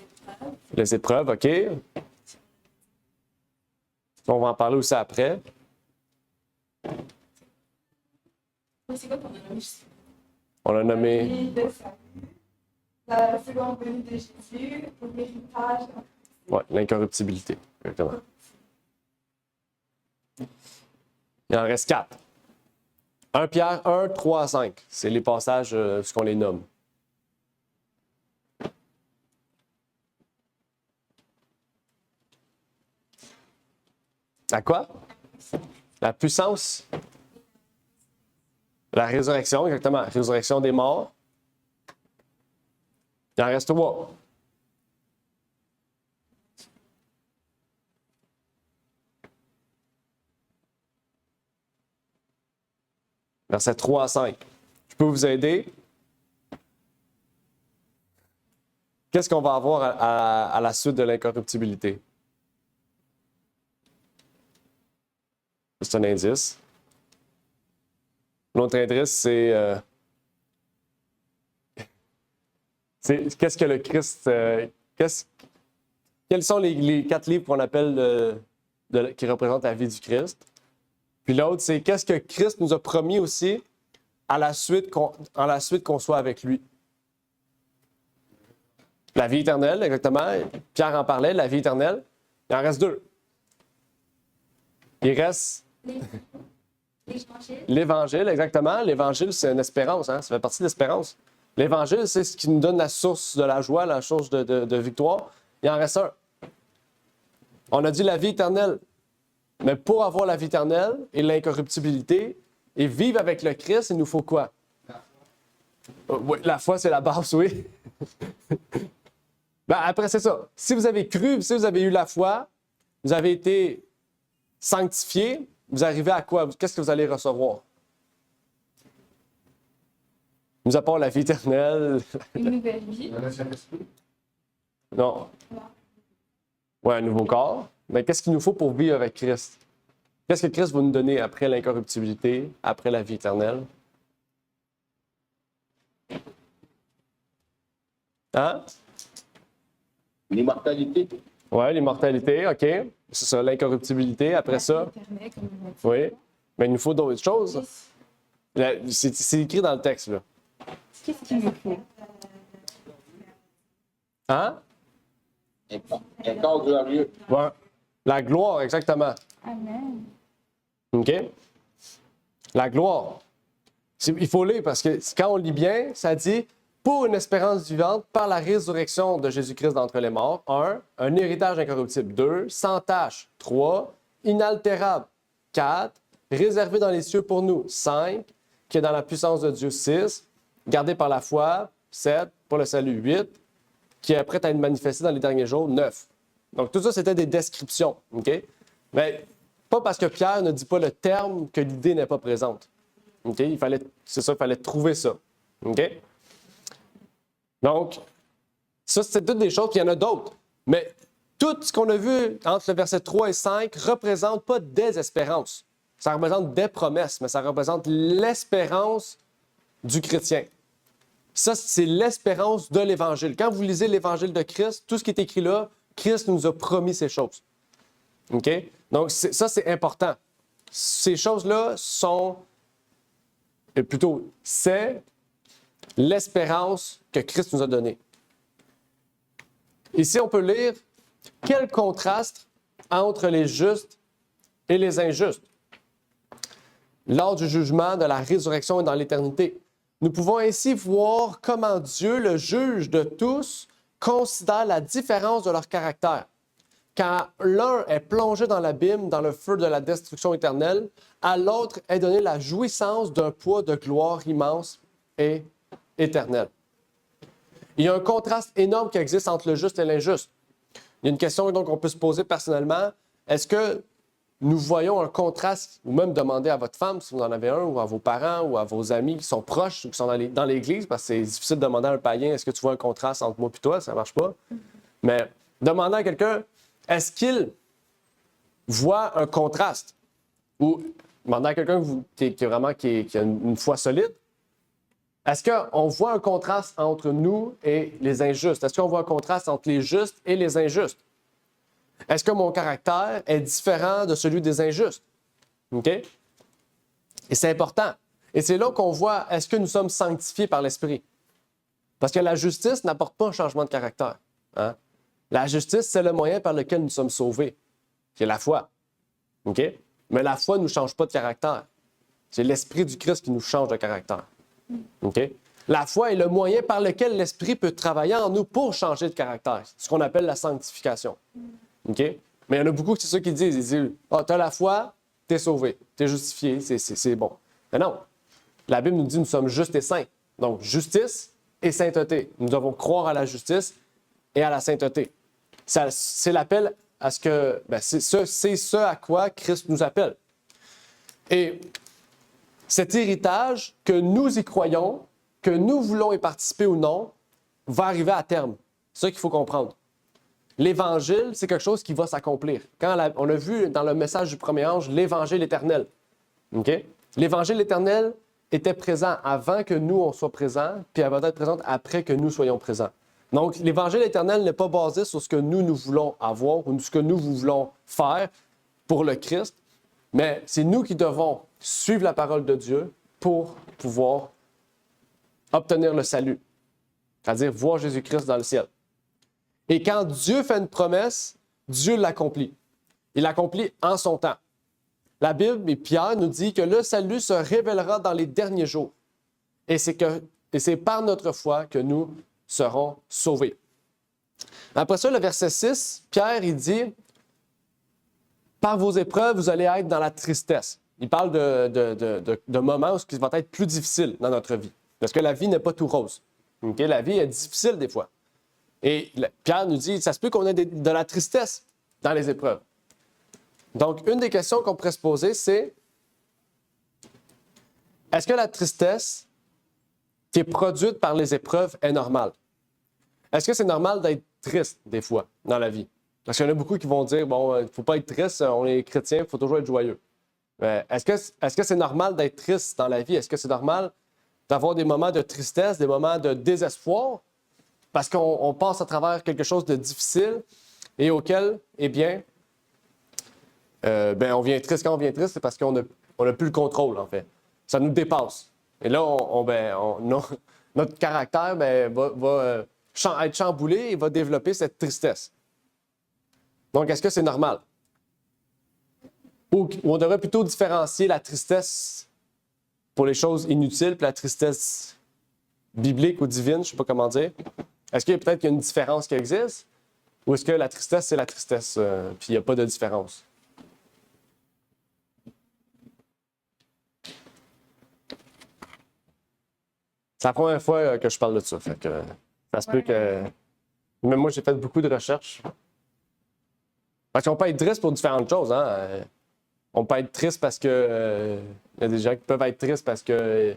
Speaker 4: épreuves.
Speaker 2: Les épreuves, OK. On va en parler aussi après.
Speaker 4: C'est quoi qu'on a nommé juste?
Speaker 2: On l'a nommé.
Speaker 3: Et de salut, la seconde venue de Jésus, l'héritage.
Speaker 2: Ouais, l'incorruptibilité. Exactement. Il en reste 4. 1 Pierre 1, 3 à 5. C'est les passages, ce qu'on les nomme. À quoi? La puissance. La résurrection, exactement. Résurrection des morts. Il en reste 3. Versets 3 à 5. Je peux vous aider? Qu'est-ce qu'on va avoir à la suite de l'incorruptibilité? C'est un indice. L'autre indice, c'est qu'est-ce que le Christ... quels sont les 4 livres qu'on appelle qui représentent la vie du Christ? Puis l'autre, c'est qu'est-ce que Christ nous a promis aussi en la suite qu'on soit avec lui. La vie éternelle, exactement. Pierre en parlait, la vie éternelle. Il en reste 2. Il reste
Speaker 4: L'Évangile.
Speaker 2: l'Évangile, exactement. L'Évangile, c'est une espérance, hein? Ça fait partie de l'espérance. L'Évangile, c'est ce qui nous donne la source de la joie, la source de victoire. Il en reste 1. On a dit la vie éternelle. Mais pour avoir la vie éternelle et l'incorruptibilité et vivre avec le Christ, il nous faut quoi? Oui, la foi, c'est la base, oui. Ben, après, c'est ça. Si vous avez cru, si vous avez eu la foi, vous avez été sanctifié, vous arrivez à quoi? Qu'est-ce que vous allez recevoir? Nous à part la vie éternelle.
Speaker 3: Une nouvelle vie.
Speaker 6: Le Saint-Esprit.
Speaker 2: Non. Oui, un nouveau corps. Mais qu'est-ce qu'il nous faut pour vivre avec Christ? Qu'est-ce que Christ va nous donner après l'incorruptibilité, après la vie éternelle? Hein?
Speaker 7: L'immortalité.
Speaker 2: Oui, l'immortalité, OK. C'est ça, l'incorruptibilité. Après ça,
Speaker 3: Internet, comme on a dit.
Speaker 2: oui. Mais il nous faut d'autres choses. C'est écrit dans le texte, là.
Speaker 3: Qu'est-ce qu'il nous faut?
Speaker 2: Hein?
Speaker 7: Un corps glorieux.
Speaker 2: Ouais. La gloire, exactement.
Speaker 3: Amen.
Speaker 2: OK? La gloire. Il faut lire parce que quand on lit bien, ça dit pour une espérance vivante par la résurrection de Jésus-Christ d'entre les morts. 1. Un héritage incorruptible. 2. Sans tache. 3. Inaltérable. 4. Réservé dans les cieux pour nous. 5. Qui est dans la puissance de Dieu. 6. Gardé par la foi. 7. Pour le salut. 8. Qui est prêt à être manifesté dans les derniers jours. 9. Donc, tout ça, c'était des descriptions. OK? Mais pas parce que Pierre ne dit pas le terme que l'idée n'est pas présente. OK? Il fallait trouver ça. OK? Donc, ça, c'est toutes des choses, puis il y en a d'autres. Mais tout ce qu'on a vu entre le verset 3 et 5 ne représente pas des espérances. Ça représente des promesses, mais ça représente l'espérance du chrétien. Ça, c'est l'espérance de l'Évangile. Quand vous lisez l'Évangile de Christ, tout ce qui est écrit là, Christ nous a promis ces choses. OK? Donc, ça, c'est important. Ces choses-là c'est l'espérance que Christ nous a donnée. Ici, on peut lire quel contraste entre les justes et les injustes lors du jugement, de la résurrection et dans l'éternité. Nous pouvons ainsi voir comment Dieu, le juge de tous, considère la différence de leur caractère. Quand l'un est plongé dans l'abîme, dans le feu de la destruction éternelle, à l'autre est donnée la jouissance d'un poids de gloire immense et éternel. Il y a un contraste énorme qui existe entre le juste et l'injuste. Il y a une question donc qu'on peut se poser personnellement. Est-ce que nous voyons un contraste, ou même demander à votre femme, si vous en avez un, ou à vos parents, ou à vos amis qui sont proches, ou qui sont dans l'Église, parce que c'est difficile de demander à un païen, est-ce que tu vois un contraste entre moi et toi? Ça ne marche pas. Mais demander à quelqu'un, est-ce qu'il voit un contraste? Ou demander à quelqu'un qui a une foi solide, Est-ce qu'on voit un contraste entre nous et les injustes? Est-ce qu'on voit un contraste entre les justes et les injustes? Est-ce que mon caractère est différent de celui des injustes? OK? Et c'est important. Et c'est là qu'on voit, est-ce que nous sommes sanctifiés par l'Esprit? Parce que la justice n'apporte pas un changement de caractère. Hein? La justice, c'est le moyen par lequel nous sommes sauvés. C'est la foi. OK? Mais la foi ne nous change pas de caractère. C'est l'Esprit du Christ qui nous change de caractère. OK? La foi est le moyen par lequel l'Esprit peut travailler en nous pour changer de caractère. Ce qu'on appelle la sanctification. OK? Mais il y en a beaucoup, c'est ça qu'ils disent. Ils disent, tu as la foi, tu es sauvé, tu es justifié, c'est bon. Mais non. La Bible nous dit que nous sommes justes et saints. Donc, justice et sainteté. Nous devons croire à la justice et à la sainteté. C'est l'appel à ce que... c'est ce à quoi Christ nous appelle. Et cet héritage, que nous y croyons, que nous voulons y participer ou non, va arriver à terme. C'est ça qu'il faut comprendre. L'Évangile, c'est quelque chose qui va s'accomplir. On a vu dans le message du premier ange, l'Évangile éternel. Okay? L'Évangile éternel était présent avant que nous, on soit présents, puis elle va être présente après que nous soyons présents. Donc, l'Évangile éternel n'est pas basé sur ce que nous voulons avoir ou ce que nous voulons faire pour le Christ, mais c'est nous qui devons suivre la parole de Dieu pour pouvoir obtenir le salut, c'est-à-dire voir Jésus-Christ dans le ciel. Et quand Dieu fait une promesse, Dieu l'accomplit. Il l'accomplit en son temps. La Bible et Pierre nous dit que le salut se révélera dans les derniers jours. Et c'est par notre foi que nous serons sauvés. Après ça, le verset 6, Pierre, il dit « Par vos épreuves, vous allez être dans la tristesse. » Il parle de moments où ce qui va être plus difficile dans notre vie. Parce que la vie n'est pas tout rose. Okay? La vie est difficile des fois. Et Pierre nous dit, ça se peut qu'on ait de la tristesse dans les épreuves. Donc, une des questions qu'on pourrait se poser, c'est, est-ce que la tristesse qui est produite par les épreuves est normale? Est-ce que c'est normal d'être triste des fois dans la vie? Parce qu'il y en a beaucoup qui vont dire, bon, il ne faut pas être triste, on est chrétien, il faut toujours être joyeux. Mais est-ce que c'est normal d'être triste dans la vie? Est-ce que c'est normal d'avoir des moments de tristesse, des moments de désespoir? Parce qu'on passe à travers quelque chose de difficile et auquel, eh bien, on vient triste. Quand on vient triste, c'est parce qu'on n'a plus le contrôle, en fait. Ça nous dépasse. Et là, notre caractère va être chamboulé et va développer cette tristesse. Donc, est-ce que c'est normal? Ou on devrait plutôt différencier la tristesse pour les choses inutiles puis la tristesse biblique ou divine, je ne sais pas comment dire. Est-ce qu'il y a peut-être une différence qui existe? Ou est-ce que la tristesse, c'est la tristesse, puis il n'y a pas de différence? C'est la première fois que je parle de ça. Fait que ça se peut que. Même moi, j'ai fait beaucoup de recherches. Parce qu'on peut être triste pour différentes choses. Hein? On peut être triste parce que. Il y a des gens qui peuvent être tristes parce que.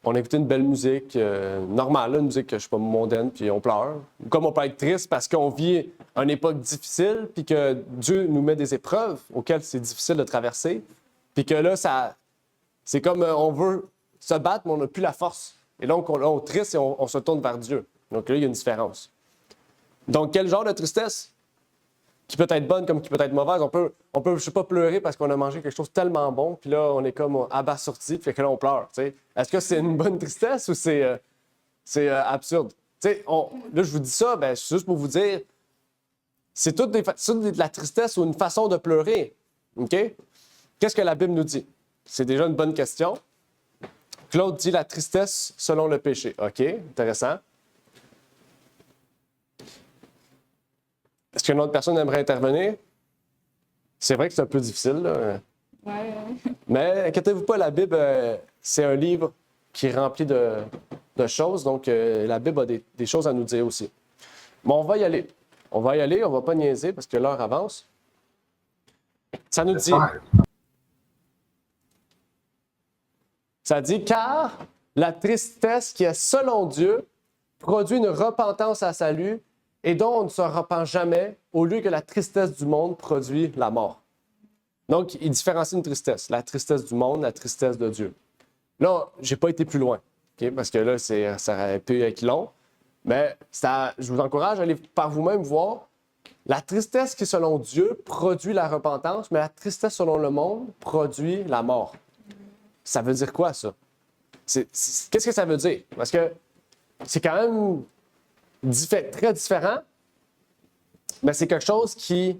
Speaker 2: On a écouté une belle musique normale, une musique, je sais pas, mondaine, puis on pleure. Ou comme on peut être triste parce qu'on vit une époque difficile, puis que Dieu nous met des épreuves auxquelles c'est difficile de traverser, puis que là, c'est comme on veut se battre, mais on n'a plus la force. Et donc, on est triste et on se tourne vers Dieu. Donc là, il y a une différence. Donc, quel genre de tristesse? Qui peut être bonne comme qui peut être mauvaise. On peut je sais pas, pleurer parce qu'on a mangé quelque chose tellement bon, puis là, on est comme abasourdi, puis là, on pleure. T'sais. Est-ce que c'est une bonne tristesse ou c'est absurde? Là, je vous dis ça, c'est juste pour vous dire, c'est toute de la tristesse ou une façon de pleurer. OK? Qu'est-ce que la Bible nous dit? C'est déjà une bonne question. Claude dit la tristesse selon le péché. OK, intéressant. Est-ce qu'une autre personne aimerait intervenir? C'est vrai que c'est un peu difficile. Là.
Speaker 3: Ouais.
Speaker 2: Mais inquiétez-vous pas, la Bible, c'est un livre qui est rempli de choses. Donc, la Bible a des choses à nous dire aussi. Bon, on va y aller. On ne va pas niaiser parce que l'heure avance. Ça nous dit... Ça dit, car la tristesse qui est selon Dieu produit une repentance à salut et dont on ne se repent jamais, au lieu que la tristesse du monde produit la mort. Donc, il différencie une tristesse. La tristesse du monde, la tristesse de Dieu. Là, je n'ai pas été plus loin. OK? Parce que là, ça aurait pu être long. Mais je vous encourage à aller par vous-même voir. La tristesse qui, selon Dieu, produit la repentance, mais la tristesse selon le monde produit la mort. Ça veut dire quoi, ça? Qu'est-ce que ça veut dire? Parce que c'est quand même très différent, mais c'est quelque chose qui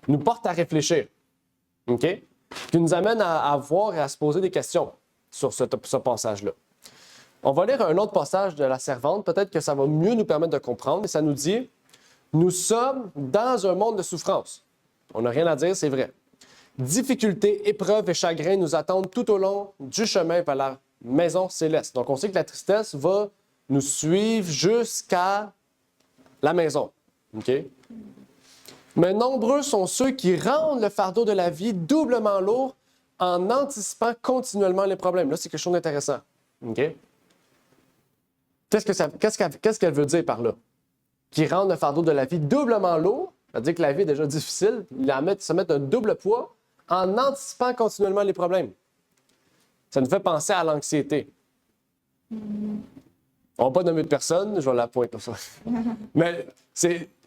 Speaker 2: nous porte à réfléchir, OK? Qui nous amène à voir et à se poser des questions sur ce passage-là. On va lire un autre passage de la servante, peut-être que ça va mieux nous permettre de comprendre, et ça nous dit « Nous sommes dans un monde de souffrance. » On n'a rien à dire, c'est vrai. Difficultés, épreuves et chagrins nous attendent tout au long du chemin vers la maison céleste. Donc, on sait que la tristesse va nous suivre jusqu'à la maison. OK? Mais nombreux sont ceux qui rendent le fardeau de la vie doublement lourd en anticipant continuellement les problèmes. Là, c'est quelque chose d'intéressant. OK? Qu'est-ce qu'elle veut dire par là? Qui rendent le fardeau de la vie doublement lourd, c'est-à-dire que la vie est déjà difficile, se mettre un double poids en anticipant continuellement les problèmes. Ça nous fait penser à l'anxiété. On ne va pas nommer de personne, je vais la pointer comme ça. Mais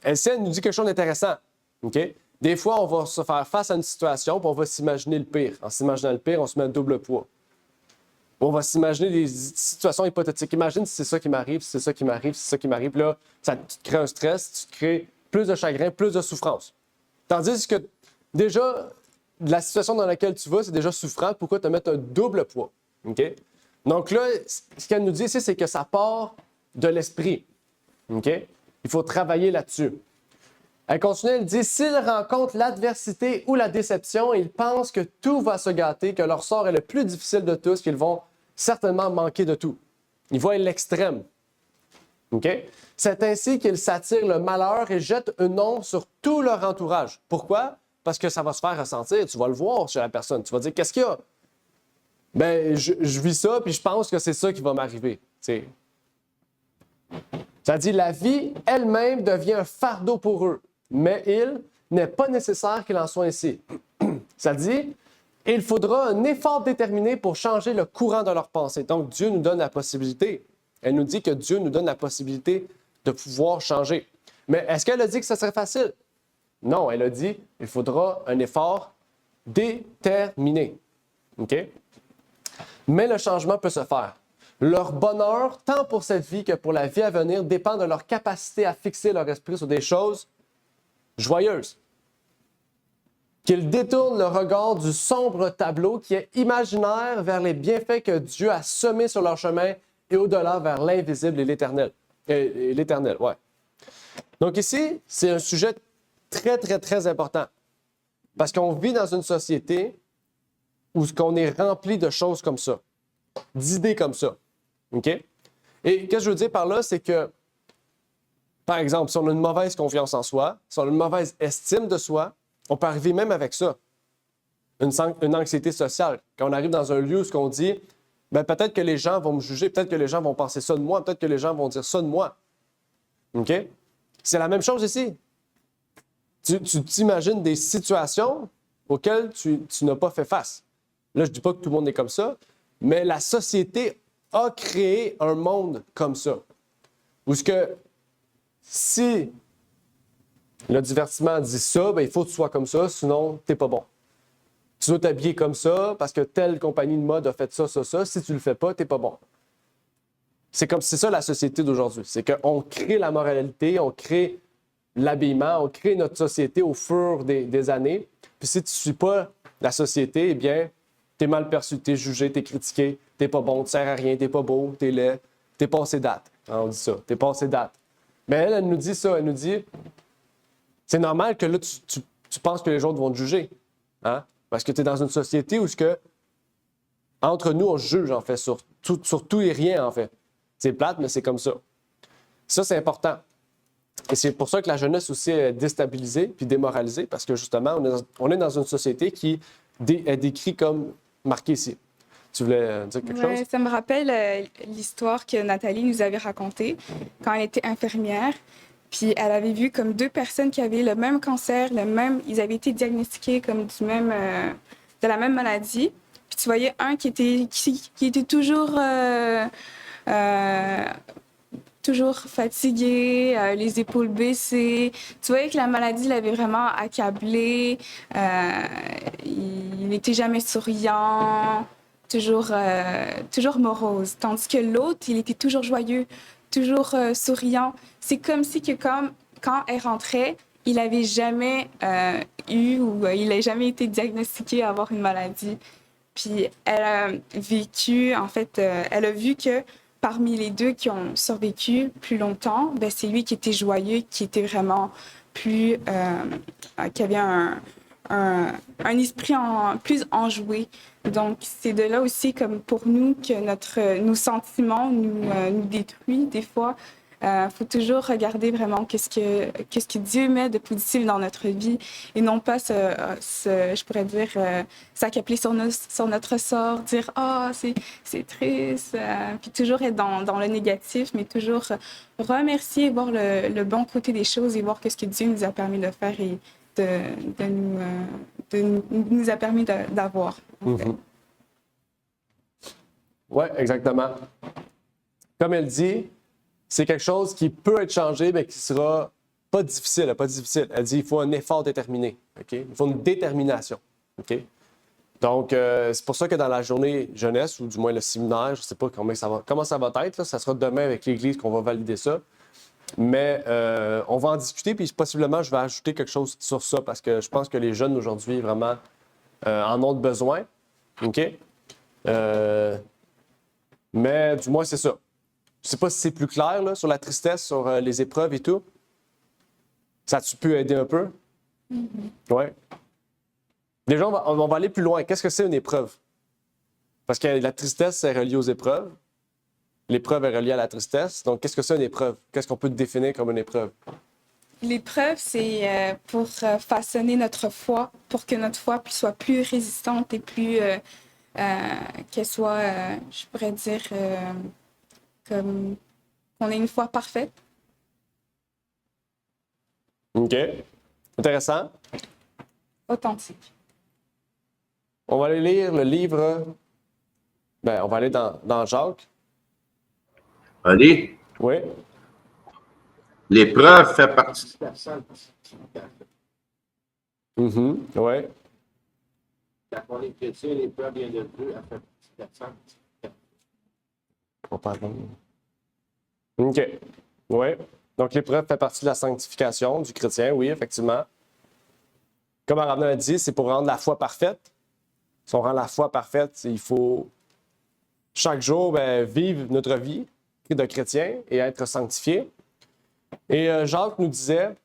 Speaker 2: elle nous dit quelque chose d'intéressant. Okay? Des fois, on va se faire face à une situation, puis on va s'imaginer le pire. En s'imaginant le pire, on se met un double poids. On va s'imaginer des situations hypothétiques. Imagine si c'est ça qui m'arrive, si c'est ça qui m'arrive, si c'est ça qui m'arrive. Puis là, tu te crées un stress, tu te crées plus de chagrin, plus de souffrance. Tandis que déjà, la situation dans laquelle tu vas, c'est déjà souffrant. Pourquoi te mettre un double poids? Okay? Donc là, ce qu'elle nous dit ici, c'est que ça part de l'esprit. Okay? Il faut travailler là-dessus. Elle continue, elle dit « S'ils rencontrent l'adversité ou la déception, ils pensent que tout va se gâter, que leur sort est le plus difficile de tous, qu'ils vont certainement manquer de tout. » Ils voient l'extrême. Okay? C'est ainsi qu'ils s'attirent le malheur et jettent une ombre sur tout leur entourage. Pourquoi? Parce que ça va se faire ressentir. Tu vas le voir chez la personne. Tu vas dire « Qu'est-ce qu'il y a? » Ben, je vis ça, puis je pense que c'est ça qui va m'arriver. T'sais. Ça dit « La vie elle-même devient un fardeau pour eux. Mais il n'est pas nécessaire qu'il en soit ainsi. » Ça dit, il faudra un effort déterminé pour changer le courant de leur pensée. Donc, Dieu nous donne la possibilité. Elle nous dit que Dieu nous donne la possibilité de pouvoir changer. Mais est-ce qu'elle a dit que ce serait facile? Non, elle a dit, il faudra un effort déterminé. OK? Mais le changement peut se faire. Leur bonheur, tant pour cette vie que pour la vie à venir, dépend de leur capacité à fixer leur esprit sur des choses joyeuse. Qu'ils détournent le regard du sombre tableau qui est imaginaire vers les bienfaits que Dieu a semés sur leur chemin et au-delà vers l'invisible et l'éternel. L'éternel, ouais. Donc ici, c'est un sujet très, très, très important. Parce qu'on vit dans une société où on est rempli de choses comme ça, d'idées comme ça. OK? Et qu'est-ce que je veux dire par là, c'est que par exemple, si on a une mauvaise confiance en soi, si on a une mauvaise estime de soi, on peut arriver même avec ça. Une anxiété sociale. Quand on arrive dans un lieu où on dit ben, peut-être que les gens vont me juger, peut-être que les gens vont penser ça de moi, peut-être que les gens vont dire ça de moi. OK? C'est la même chose ici. Tu t'imagines des situations auxquelles tu n'as pas fait face. Là, je ne dis pas que tout le monde est comme ça, mais la société a créé un monde comme ça. Où ce que si le divertissement dit ça, ben, il faut que tu sois comme ça, sinon tu n'es pas bon. Tu dois t'habiller comme ça parce que telle compagnie de mode a fait ça, ça, ça. Si tu ne le fais pas, tu n'es pas bon. C'est ça la société d'aujourd'hui. C'est qu'on crée la moralité, on crée l'habillement, on crée notre société au fur des années. Puis si tu ne suis pas la société, eh bien, tu es mal perçu, tu es jugé, tu es critiqué, tu n'es pas bon, tu ne sers à rien, tu n'es pas beau, tu es laid, tu es passé date. On dit ça, tu es passé date. Mais elle nous dit ça, elle nous dit, c'est normal que là, tu penses que les autres vont te juger. Hein? Parce que tu es dans une société où entre nous, on juge, en fait, sur tout et rien, en fait. C'est plate, mais c'est comme ça. Ça, c'est important. Et c'est pour ça que la jeunesse aussi est déstabilisée puis démoralisée, parce que justement, on est dans une société qui est décrite comme marquée ici. Tu voulais dire quelque chose?
Speaker 3: Ça me rappelle l'histoire que Nathalie nous avait racontée quand elle était infirmière. Puis elle avait vu comme 2 personnes qui avaient le même cancer, ils avaient été diagnostiqués comme de la même maladie. Puis tu voyais un qui était toujours toujours fatigué, les épaules baissées. Tu voyais que la maladie l'avait vraiment accablé. Il n'était jamais souriant, toujours morose. Tandis que l'autre, il était toujours joyeux, toujours souriant. C'est comme si que quand elle rentrait, il n'avait jamais eu ou il n'a jamais été diagnostiqué à avoir une maladie. Puis elle a vécu, en fait, elle a vu que parmi les deux qui ont survécu plus longtemps, ben c'est lui qui était joyeux, qui était vraiment plus, qui avait un esprit plus enjoué. Donc c'est de là aussi comme pour nous que nos sentiments nous détruisent des fois. Faut toujours regarder vraiment qu'est-ce que Dieu met de positif dans notre vie et non pas je pourrais dire, s'accapler sur notre sort, dire c'est triste, puis toujours être dans le négatif, mais toujours remercier, voir le bon côté des choses et voir qu'est-ce que Dieu nous a permis de faire et nous a permis d'avoir.
Speaker 2: Oui, exactement. Comme elle dit, c'est quelque chose qui peut être changé, mais qui sera pas difficile. Elle dit qu'il faut un effort déterminé. Okay? Il faut une détermination. Okay? Donc, c'est pour ça que dans la journée jeunesse, ou du moins le séminaire, je ne sais pas comment ça va être, là, ça sera demain avec l'Église qu'on va valider ça. Mais on va en discuter, puis possiblement, je vais ajouter quelque chose sur ça, parce que je pense que les jeunes aujourd'hui, vraiment, en ont besoin. OK? Mais du moins, c'est ça. Je ne sais pas si c'est plus clair là, sur la tristesse, sur les épreuves et tout. Ça a-tu pu aider un peu? Oui. Déjà, on va aller plus loin. Qu'est-ce que c'est une épreuve? Parce que la tristesse, c'est relié aux épreuves. L'épreuve est reliée à la tristesse. Donc, qu'est-ce que c'est une épreuve? Qu'est-ce qu'on peut définir comme une épreuve?
Speaker 3: L'épreuve, c'est pour façonner notre foi, pour que notre foi soit plus résistante et plus... qu'elle soit, je pourrais dire... comme qu'on ait une foi parfaite.
Speaker 2: OK. Intéressant.
Speaker 3: Authentique.
Speaker 2: On va aller lire le livre. Ben, on va aller dans Jacques.
Speaker 7: Allez,
Speaker 2: Oui.
Speaker 7: l'épreuve fait partie de la sanctification.
Speaker 2: Oui.
Speaker 7: Quand on est chrétien, l'épreuve vient de Dieu, elle fait partie de la sanctification.
Speaker 2: On parle. OK. Oui. Donc, l'épreuve fait partie de la sanctification du chrétien, oui, effectivement. Comme Aravna a dit, c'est pour rendre la foi parfaite. Si on rend la foi parfaite, il faut chaque jour vivre notre vie de chrétien et être sanctifié. Et Jacques nous disait,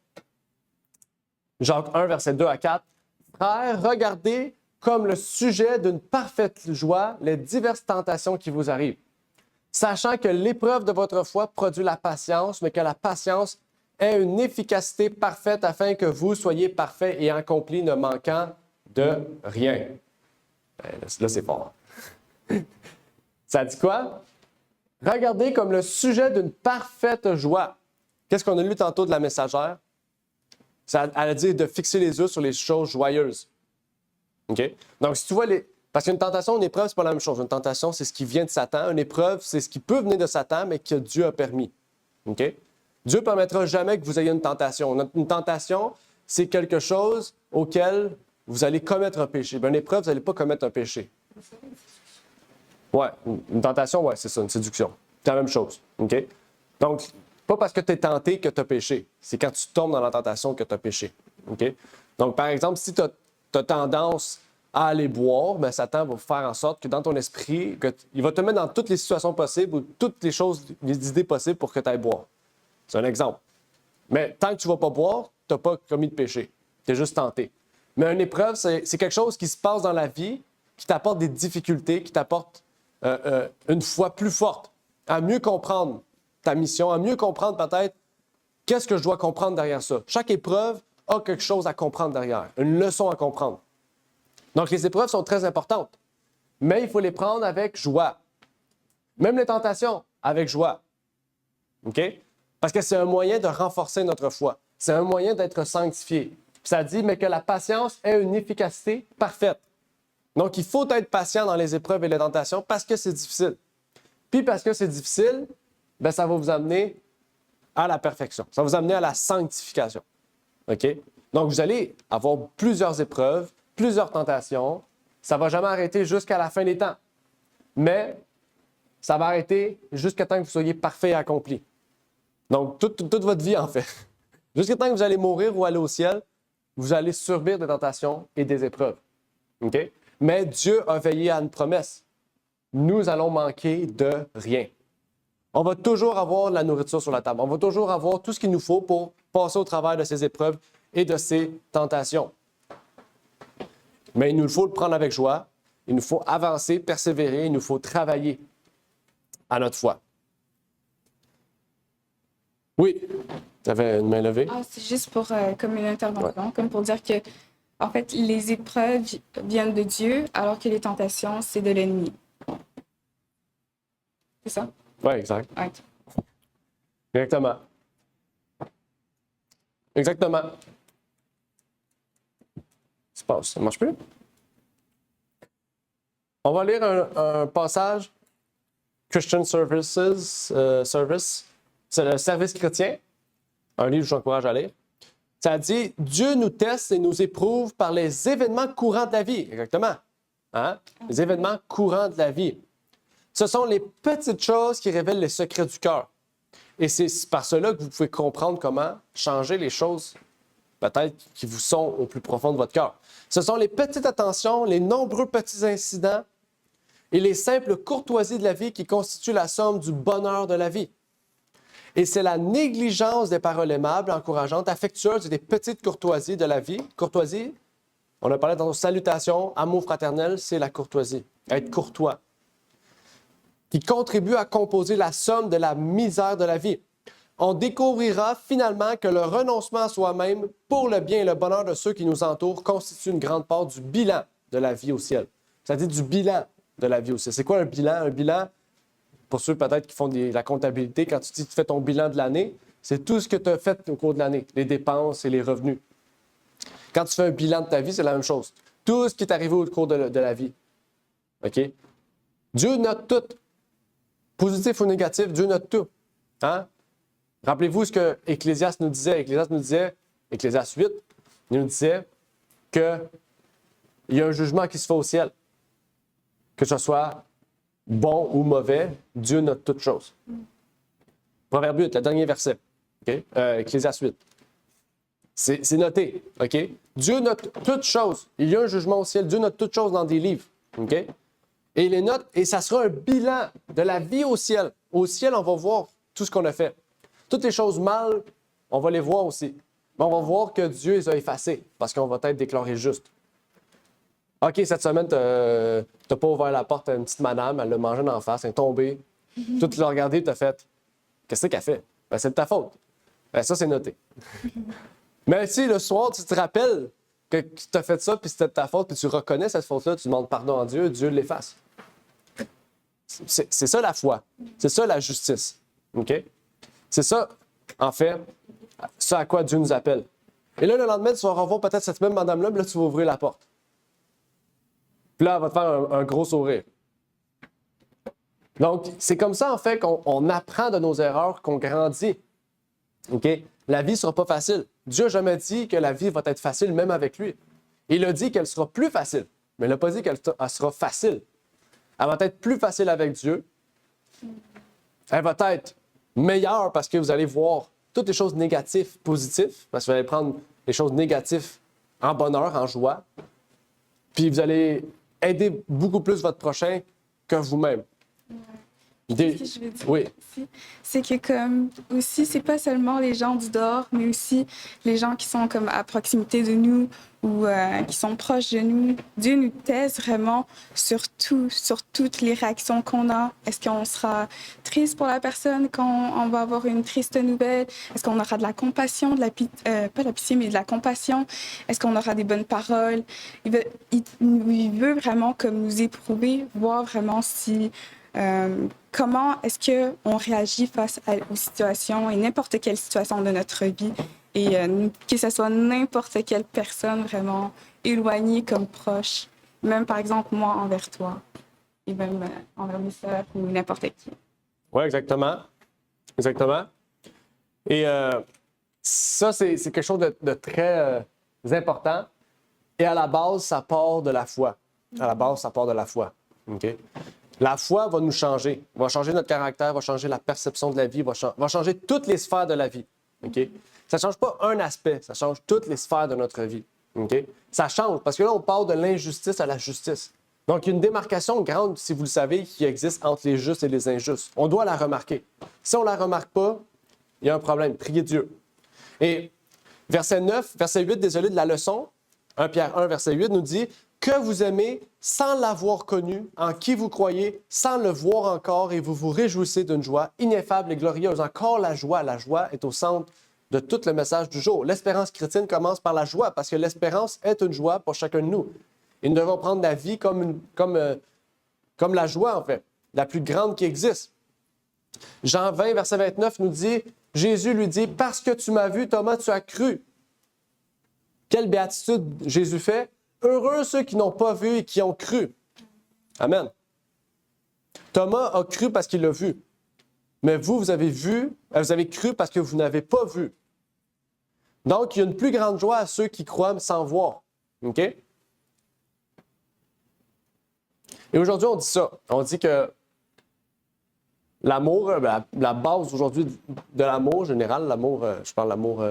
Speaker 2: Jacques 1, versets 2 à 4, « Frères, regardez comme le sujet d'une parfaite joie les diverses tentations qui vous arrivent, sachant que l'épreuve de votre foi produit la patience, mais que la patience ait une efficacité parfaite afin que vous soyez parfaits et accomplis, ne manquant de rien. » Là, c'est fort. Ça dit quoi? Regardez comme le sujet d'une parfaite joie. Qu'est-ce qu'on a lu tantôt de la messagère? Elle a dit de fixer les yeux sur les choses joyeuses. OK? Donc, si tu vois parce qu'une tentation, une épreuve, c'est pas la même chose. Une tentation, c'est ce qui vient de Satan. Une épreuve, c'est ce qui peut venir de Satan, mais que Dieu a permis. OK? Dieu ne permettra jamais que vous ayez une tentation. Une tentation, c'est quelque chose auquel vous allez commettre un péché. Bien, une épreuve, vous n'allez pas commettre un péché. Ouais, une tentation, ouais, c'est ça, une séduction. C'est la même chose. OK? Donc, pas parce que tu es tenté que tu as péché. C'est quand tu tombes dans la tentation que tu as péché. OK? Donc, par exemple, si tu as tendance à aller boire, bien, Satan va faire en sorte que dans ton esprit, il va te mettre dans toutes les situations possibles ou toutes les choses, les idées possibles pour que tu ailles boire. C'est un exemple. Mais tant que tu ne vas pas boire, tu n'as pas commis de péché. Tu es juste tenté. Mais une épreuve, c'est quelque chose qui se passe dans la vie, qui t'apporte des difficultés, qui t'apporte une foi plus forte, à mieux comprendre ta mission, à mieux comprendre peut-être qu'est-ce que je dois comprendre derrière ça. Chaque épreuve a quelque chose à comprendre derrière, une leçon à comprendre. Donc, les épreuves sont très importantes, mais il faut les prendre avec joie. Même les tentations, avec joie. OK? Parce que c'est un moyen de renforcer notre foi. C'est un moyen d'être sanctifié. Puis ça dit, mais que la patience ait une efficacité parfaite. Donc, il faut être patient dans les épreuves et les tentations parce que c'est difficile. Puis parce que c'est difficile, ben ça va vous amener à la perfection. Ça va vous amener à la sanctification. OK? Donc, vous allez avoir plusieurs épreuves, plusieurs tentations. Ça ne va jamais arrêter jusqu'à la fin des temps. Mais ça va arrêter jusqu'à temps que vous soyez parfait et accompli. Donc, toute votre vie, en fait. Jusqu'à temps que vous allez mourir ou aller au ciel, vous allez subir des tentations et des épreuves. OK? Mais Dieu a veillé à une promesse. Nous allons manquer de rien. On va toujours avoir de la nourriture sur la table. On va toujours avoir tout ce qu'il nous faut pour passer au travers de ces épreuves et de ces tentations. Mais il nous faut le prendre avec joie. Il nous faut avancer, persévérer. Il nous faut travailler à notre foi. Oui, tu avais une main levée?
Speaker 3: Ah, c'est juste pour comme une intervention, comme pour dire que en fait, les épreuves viennent de Dieu, alors que les tentations, c'est de l'ennemi. C'est ça?
Speaker 2: Oui, exact.
Speaker 3: Ouais.
Speaker 2: Exactement. Exactement. Qu'est-ce qui se passe? Ça ne marche plus? On va lire un passage, Christian Services, c'est le service chrétien, un livre que j'encourage à lire. Ça dit « Dieu nous teste et nous éprouve par les événements courants de la vie. » Exactement. Hein? Les événements courants de la vie. Ce sont les petites choses qui révèlent les secrets du cœur. Et c'est par cela que vous pouvez comprendre comment changer les choses, peut-être qui vous sont au plus profond de votre cœur. Ce sont les petites attentions, les nombreux petits incidents et les simples courtoisies de la vie qui constituent la somme du bonheur de la vie. Et c'est la négligence des paroles aimables, encourageantes, affectueuses et des petites courtoisies de la vie. Courtoisie, on a parlé dans nos salutations, amour fraternel, c'est la courtoisie, être courtois, qui contribue à composer la somme de la misère de la vie. On découvrira finalement que le renoncement à soi-même pour le bien et le bonheur de ceux qui nous entourent constitue une grande part du bilan de la vie au ciel. Ça dit du bilan de la vie au ciel. C'est quoi un bilan? Un bilan, pour ceux peut-être qui font la comptabilité, quand tu dis que tu fais ton bilan de l'année, c'est tout ce que tu as fait au cours de l'année, les dépenses et les revenus. Quand tu fais un bilan de ta vie, c'est la même chose. Tout ce qui est arrivé au cours de la vie. OK? Dieu note tout. Positif ou négatif, Dieu note tout. Hein? Rappelez-vous ce que Ecclésiaste nous disait. Ecclésiaste 8, il nous disait qu'il y a un jugement qui se fait au ciel. Que ce soit bon ou mauvais, Dieu note toutes choses. Proverbe 8, le dernier verset. Okay? Ecclésiaste 8. C'est noté. Okay? Dieu note toutes choses. Il y a un jugement au ciel. Dieu note toutes choses dans des livres. Okay? Et il les note, et ça sera un bilan de la vie au ciel. Au ciel, on va voir tout ce qu'on a fait. Toutes les choses mal, on va les voir aussi. Mais on va voir que Dieu les a effacées, parce qu'on va être déclaré juste. OK, cette semaine, tu n'as pas ouvert la porte à une petite madame, elle l'a mangé d'en face, elle est tombée. Toi, tu l'as regardé, tu as fait. Qu'est-ce qu'elle fait? Ben, c'est de ta faute. Ben, ça, c'est noté. Mais si le soir, tu te rappelles que tu as fait ça, puis c'était de ta faute, puis tu reconnais cette faute-là, tu demandes pardon à Dieu, Dieu l'efface. C'est ça la foi. C'est ça la justice. OK? C'est ça, en fait, ce à quoi Dieu nous appelle. Et là, le lendemain, tu vas revoir peut-être cette même madame-là, puis là, tu vas ouvrir la porte. Puis là, elle va te faire un gros sourire. Donc, c'est comme ça, en fait, qu'on apprend de nos erreurs, qu'on grandit. OK? La vie ne sera pas facile. Dieu n'a jamais dit que la vie va être facile, même avec lui. Il a dit qu'elle sera plus facile, mais il n'a pas dit qu'elle sera facile. Elle va être plus facile avec Dieu. Elle va être meilleure parce que vous allez voir toutes les choses négatives, positives, parce que vous allez prendre les choses négatives en bonheur, en joie. Puis vous allez aider beaucoup plus votre prochain que vous-même.
Speaker 3: Ce que je veux dire
Speaker 2: Oui.
Speaker 3: aussi, c'est que comme aussi, c'est pas seulement les gens du dehors, mais aussi les gens qui sont comme à proximité de nous ou qui sont proches de nous. Dieu nous teste vraiment sur tout, sur toutes les réactions qu'on a. Est-ce qu'on sera triste pour la personne quand on va avoir une triste nouvelle? Est-ce qu'on aura de la compassion, pas de la pitié, mais de la compassion? Est-ce qu'on aura des bonnes paroles? Il veut vraiment comme nous éprouver, voir vraiment si... comment est-ce qu'on réagit face aux situations et n'importe quelle situation de notre vie et que ce soit n'importe quelle personne vraiment éloignée comme proche, même par exemple moi envers toi et même envers mes sœurs ou n'importe qui.
Speaker 2: Oui, exactement. Exactement. Et ça, c'est quelque chose de très important. Et à la base, ça part de la foi. À la base, ça part de la foi. OK? La foi va nous changer. Va changer notre caractère, va changer la perception de la vie, va changer toutes les sphères de la vie. OK? Ça ne change pas un aspect, ça change toutes les sphères de notre vie. OK? Ça change, parce que là, on part de l'injustice à la justice. Donc, il y a une démarcation grande, si vous le savez, qui existe entre les justes et les injustes. On doit la remarquer. Si on ne la remarque pas, il y a un problème. Priez Dieu. Et verset 8, désolé de la leçon, 1 Pierre 1, verset 8 nous dit « Que vous aimez sans l'avoir connu, en qui vous croyez, sans le voir encore, et vous vous réjouissez d'une joie ineffable et glorieuse. » Encore la joie est au centre de tout le message du jour. L'espérance chrétienne commence par la joie, parce que l'espérance est une joie pour chacun de nous. Et nous devons prendre la vie comme la joie, en fait, la plus grande qui existe. Jean 20, verset 29 nous dit, Jésus lui dit, « Parce que tu m'as vu, Thomas, tu as cru. » Quelle béatitude Jésus fait? Heureux ceux qui n'ont pas vu et qui ont cru. Amen. Thomas a cru parce qu'il l'a vu. Mais vous avez cru parce que vous n'avez pas vu. Donc, il y a une plus grande joie à ceux qui croient sans voir. OK? Et aujourd'hui, on dit ça. On dit que l'amour, la base aujourd'hui de l'amour général, l'amour, je parle de l'amour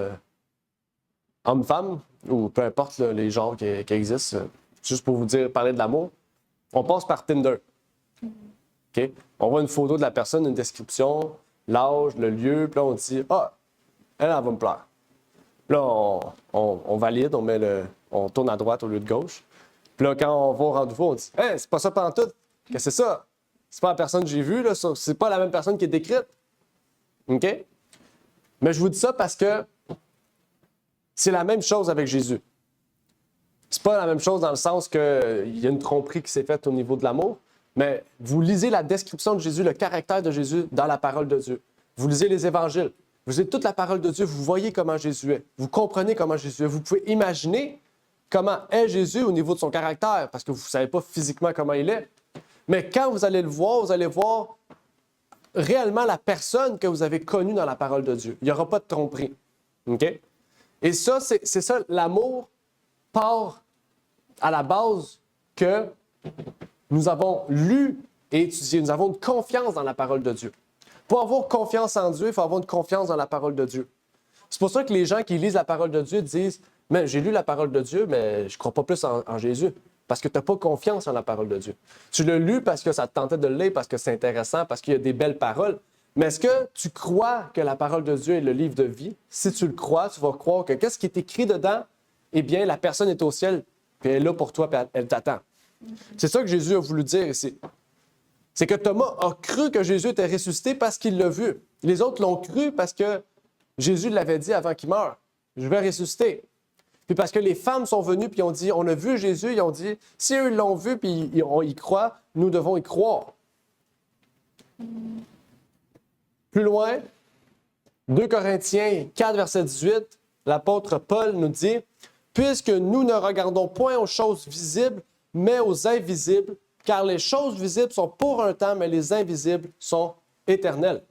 Speaker 2: homme-femme, ou peu importe les genres qui existent, juste pour vous dire, parler de l'amour, on passe par Tinder. OK? On voit une photo de la personne, une description, l'âge, le lieu, puis là, on dit « Ah, elle va me plaire. » Puis là, on valide, on tourne à droite au lieu de gauche. Puis là, quand on va au rendez-vous, on dit « Hey, c'est pas ça pantoute. Qu'est-ce que c'est ça? C'est pas la personne que j'ai vue, là. C'est pas la même personne qui est décrite. » OK? Mais je vous dis ça parce que c'est la même chose avec Jésus. C'est pas la même chose dans le sens qu'il y a une tromperie qui s'est faite au niveau de l'amour, mais vous lisez la description de Jésus, le caractère de Jésus dans la parole de Dieu. Vous lisez les évangiles, vous lisez toute la parole de Dieu, vous voyez comment Jésus est, vous comprenez comment Jésus est, vous pouvez imaginer comment est Jésus au niveau de son caractère, parce que vous ne savez pas physiquement comment il est. Mais quand vous allez le voir, vous allez voir réellement la personne que vous avez connue dans la parole de Dieu. Il n'y aura pas de tromperie. OK? Et ça, c'est ça, l'amour part à la base que nous avons lu et étudié. Nous avons une confiance dans la parole de Dieu. Pour avoir confiance en Dieu, il faut avoir une confiance dans la parole de Dieu. C'est pour ça que les gens qui lisent la parole de Dieu disent « Mais j'ai lu la parole de Dieu, mais je ne crois pas plus en Jésus. » Parce que tu n'as pas confiance en la parole de Dieu. Tu l'as lu parce que ça te tentait de le lire, parce que c'est intéressant, parce qu'il y a des belles paroles. Mais est-ce que tu crois que la parole de Dieu est le livre de vie? Si tu le crois, tu vas croire que qu'est-ce qui est écrit dedans? Eh bien, la personne est au ciel, puis elle est là pour toi, puis elle t'attend. C'est ça que Jésus a voulu dire ici. C'est que Thomas a cru que Jésus était ressuscité parce qu'il l'a vu. Les autres l'ont cru parce que Jésus l'avait dit avant qu'il meure. Je vais ressusciter. Puis parce que les femmes sont venues puis ont dit, on a vu Jésus, ils ont dit, si eux l'ont vu puis ils y croient, nous devons y croire. Plus loin, 2 Corinthiens 4, verset 18, l'apôtre Paul nous dit, « Puisque nous ne regardons point aux choses visibles, mais aux invisibles, car les choses visibles sont pour un temps, mais les invisibles sont éternelles. »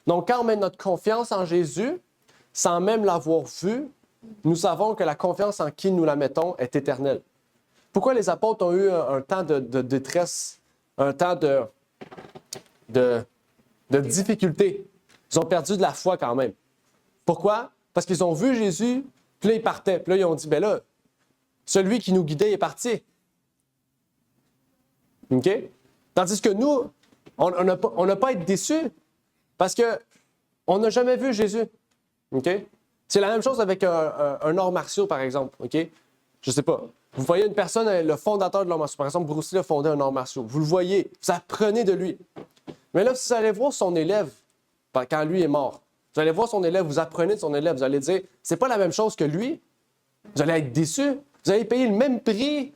Speaker 2: Donc, quand on met notre confiance en Jésus, sans même l'avoir vu, nous savons que la confiance en qui nous la mettons est éternelle. Pourquoi les apôtres ont eu un temps de détresse, un temps de difficulté? Ils ont perdu de la foi quand même. Pourquoi? Parce qu'ils ont vu Jésus, puis là, ils partaient. Puis là, ils ont dit, ben là, celui qui nous guidait est parti. OK? Tandis que nous, on n'a pas à être déçus parce qu'on n'a jamais vu Jésus. OK? C'est la même chose avec un art martial, par exemple. OK? Je ne sais pas. Vous voyez une personne, le fondateur de l'art martial, par exemple, Bruce Lee a fondé un art martial. Vous le voyez, vous apprenez de lui. Mais là, si vous allez voir son élève, quand lui est mort, vous allez voir son élève, vous apprenez de son élève, vous allez dire, c'est pas la même chose que lui. Vous allez être déçu. Vous allez payer le même prix.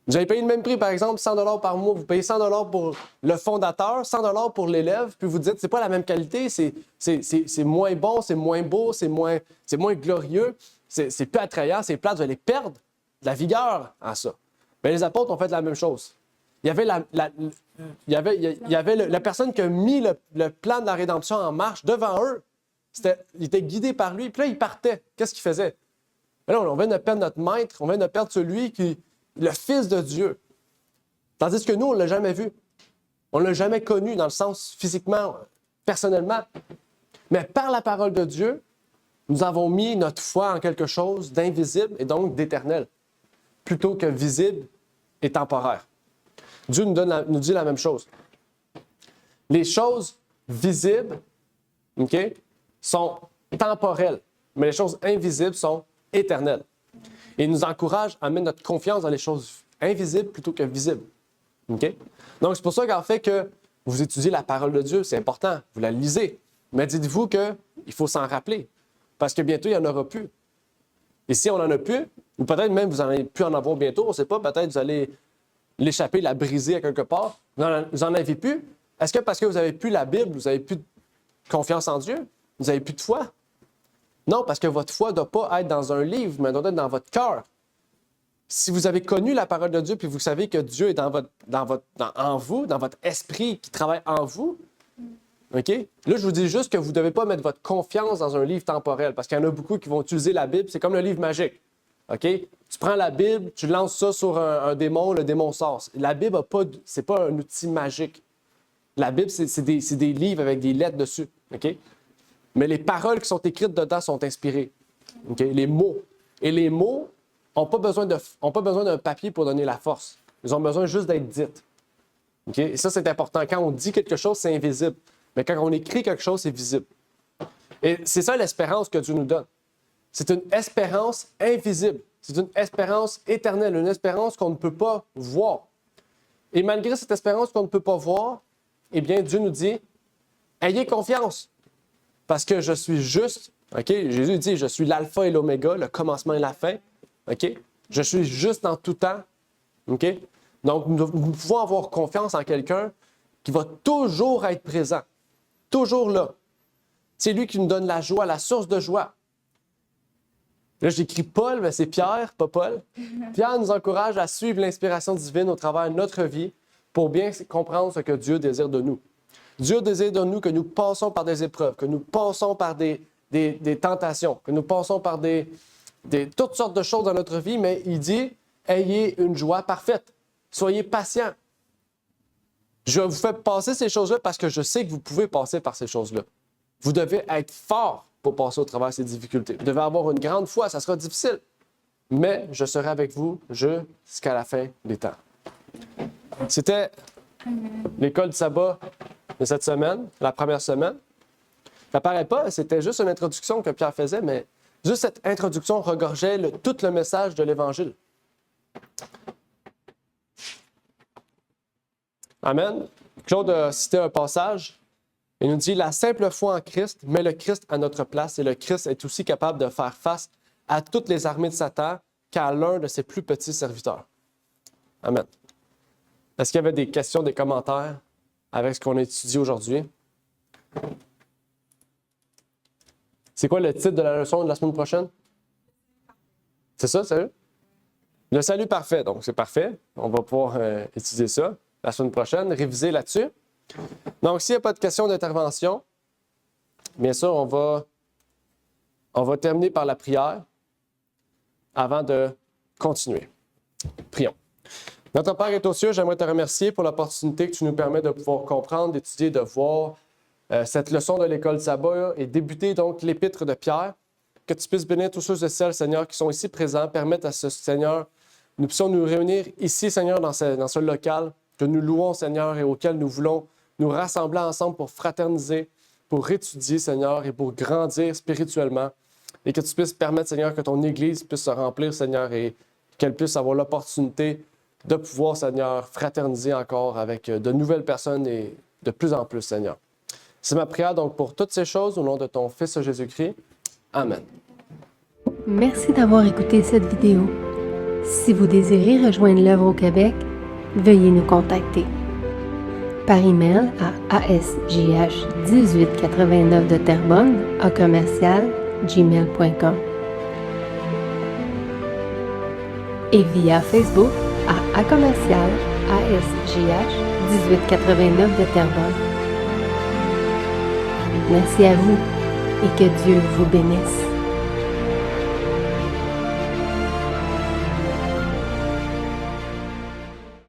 Speaker 2: Vous allez payer le même prix, par exemple, 100 $ par mois. Vous payez 100 $ pour le fondateur, 100 $ pour l'élève, puis vous dites, c'est pas la même qualité, c'est moins bon, c'est moins beau, c'est moins glorieux, c'est plus attrayant, c'est plate, vous allez perdre de la vigueur en ça. Mais les apôtres ont fait la même chose. Il y avait il y avait la personne qui a mis le plan de la rédemption en marche devant eux. Il était guidé par lui. Puis là, il partait. Qu'est-ce qu'il faisait? Mais là, on vient de perdre notre maître. On vient de perdre celui qui est le Fils de Dieu. Tandis que nous, on ne l'a jamais vu. On ne l'a jamais connu dans le sens physiquement, personnellement. Mais par la parole de Dieu, nous avons mis notre foi en quelque chose d'invisible et donc d'éternel, plutôt que visible et temporaire. Dieu nous dit la même chose. Les choses visibles, OK, sont temporelles, mais les choses invisibles sont éternelles. Et il nous encourage à mettre notre confiance dans les choses invisibles plutôt que visibles. OK? Donc, c'est pour ça qu'en fait que vous étudiez la parole de Dieu, c'est important, vous la lisez. Mais dites-vous qu'il faut s'en rappeler, parce que bientôt, il n'y en aura plus. Et si on n'en a plus, ou peut-être même vous n'allez plus en avoir bientôt, on ne sait pas, peut-être vous allez l'échapper, la briser à quelque part, vous n'en avez plus. Est-ce que parce que vous n'avez plus la Bible, vous n'avez plus de confiance en Dieu? Vous n'avez plus de foi? Non, parce que votre foi ne doit pas être dans un livre, mais doit être dans votre cœur. Si vous avez connu la parole de Dieu, puis vous savez que Dieu est en vous, dans votre esprit qui travaille en vous, OK? Là, je vous dis juste que vous ne devez pas mettre votre confiance dans un livre temporel, parce qu'il y en a beaucoup qui vont utiliser la Bible, c'est comme le livre magique. OK? Tu prends la Bible, tu lances ça sur un démon, le démon sort. La Bible, c'est pas un outil magique. La Bible, c'est des livres avec des lettres dessus. OK? Mais les paroles qui sont écrites dedans sont inspirées. OK? Les mots. Et les mots n'ont pas besoin d'un papier pour donner la force. Ils ont besoin juste d'être dites. OK? Et ça, c'est important. Quand on dit quelque chose, c'est invisible. Mais quand on écrit quelque chose, c'est visible. Et c'est ça l'espérance que Dieu nous donne. C'est une espérance invisible. C'est une espérance éternelle, une espérance qu'on ne peut pas voir. Et malgré cette espérance qu'on ne peut pas voir, eh bien, Dieu nous dit, ayez confiance, parce que je suis juste. OK? Jésus dit, je suis l'alpha et l'oméga, le commencement et la fin. OK? Je suis juste en tout temps. OK? Donc, nous pouvons avoir confiance en quelqu'un qui va toujours être présent, toujours là. C'est lui qui nous donne la joie, la source de joie. Là, j'écris Paul, mais c'est Pierre, pas Paul. Pierre nous encourage à suivre l'inspiration divine au travers de notre vie pour bien comprendre ce que Dieu désire de nous. Dieu désire de nous que nous passons par des épreuves, que nous passons par des tentations, que nous passons par toutes sortes de choses dans notre vie, mais il dit, ayez une joie parfaite. Soyez patients. Je vous fais passer ces choses-là parce que je sais que vous pouvez passer par ces choses-là. Vous devez être fort pour passer au travers de ces difficultés. Vous devez avoir une grande foi, ça sera difficile. Mais je serai avec vous jusqu'à la fin des temps. C'était l'école du sabbat de cette semaine, la première semaine. Ça paraît pas, c'était juste une introduction que Pierre faisait, mais juste cette introduction regorgeait tout le message de l'Évangile. Amen. Claude a cité un passage. Il nous dit « La simple foi en Christ met le Christ à notre place et le Christ est aussi capable de faire face à toutes les armées de Satan qu'à l'un de ses plus petits serviteurs. » Amen. Est-ce qu'il y avait des questions, des commentaires avec ce qu'on a étudié aujourd'hui? C'est quoi le titre de la leçon de la semaine prochaine? C'est ça, sérieux? Le salut parfait, donc c'est parfait. On va pouvoir étudier ça la semaine prochaine, réviser là-dessus. Donc, s'il n'y a pas de questions d'intervention, bien sûr, on va terminer par la prière avant de continuer. Prions. Notre Père est aux cieux, j'aimerais te remercier pour l'opportunité que tu nous permets de pouvoir comprendre, d'étudier, de voir cette leçon de l'école Sabbat et débuter donc l'épître de Pierre. Que tu puisses bénir tous ceux et celles, Seigneur, qui sont ici présents, permettre à ce Seigneur, nous puissions nous réunir ici, Seigneur, dans ce local que nous louons, Seigneur, et auquel nous voulons nous rassembler ensemble pour fraterniser, pour étudier, Seigneur, et pour grandir spirituellement. Et que tu puisses permettre, Seigneur, que ton Église puisse se remplir, Seigneur, et qu'elle puisse avoir l'opportunité de pouvoir, Seigneur, fraterniser encore avec de nouvelles personnes et de plus en plus, Seigneur. C'est ma prière donc pour toutes ces choses au nom de ton Fils Jésus-Christ. Amen.
Speaker 1: Merci d'avoir écouté cette vidéo. Si vous désirez rejoindre l'œuvre au Québec, veuillez nous contacter par email à asjh1889 de Terrebonne @gmail.com et via Facebook à @asjh 1889 de Terrebonne. Merci à vous et que Dieu vous bénisse.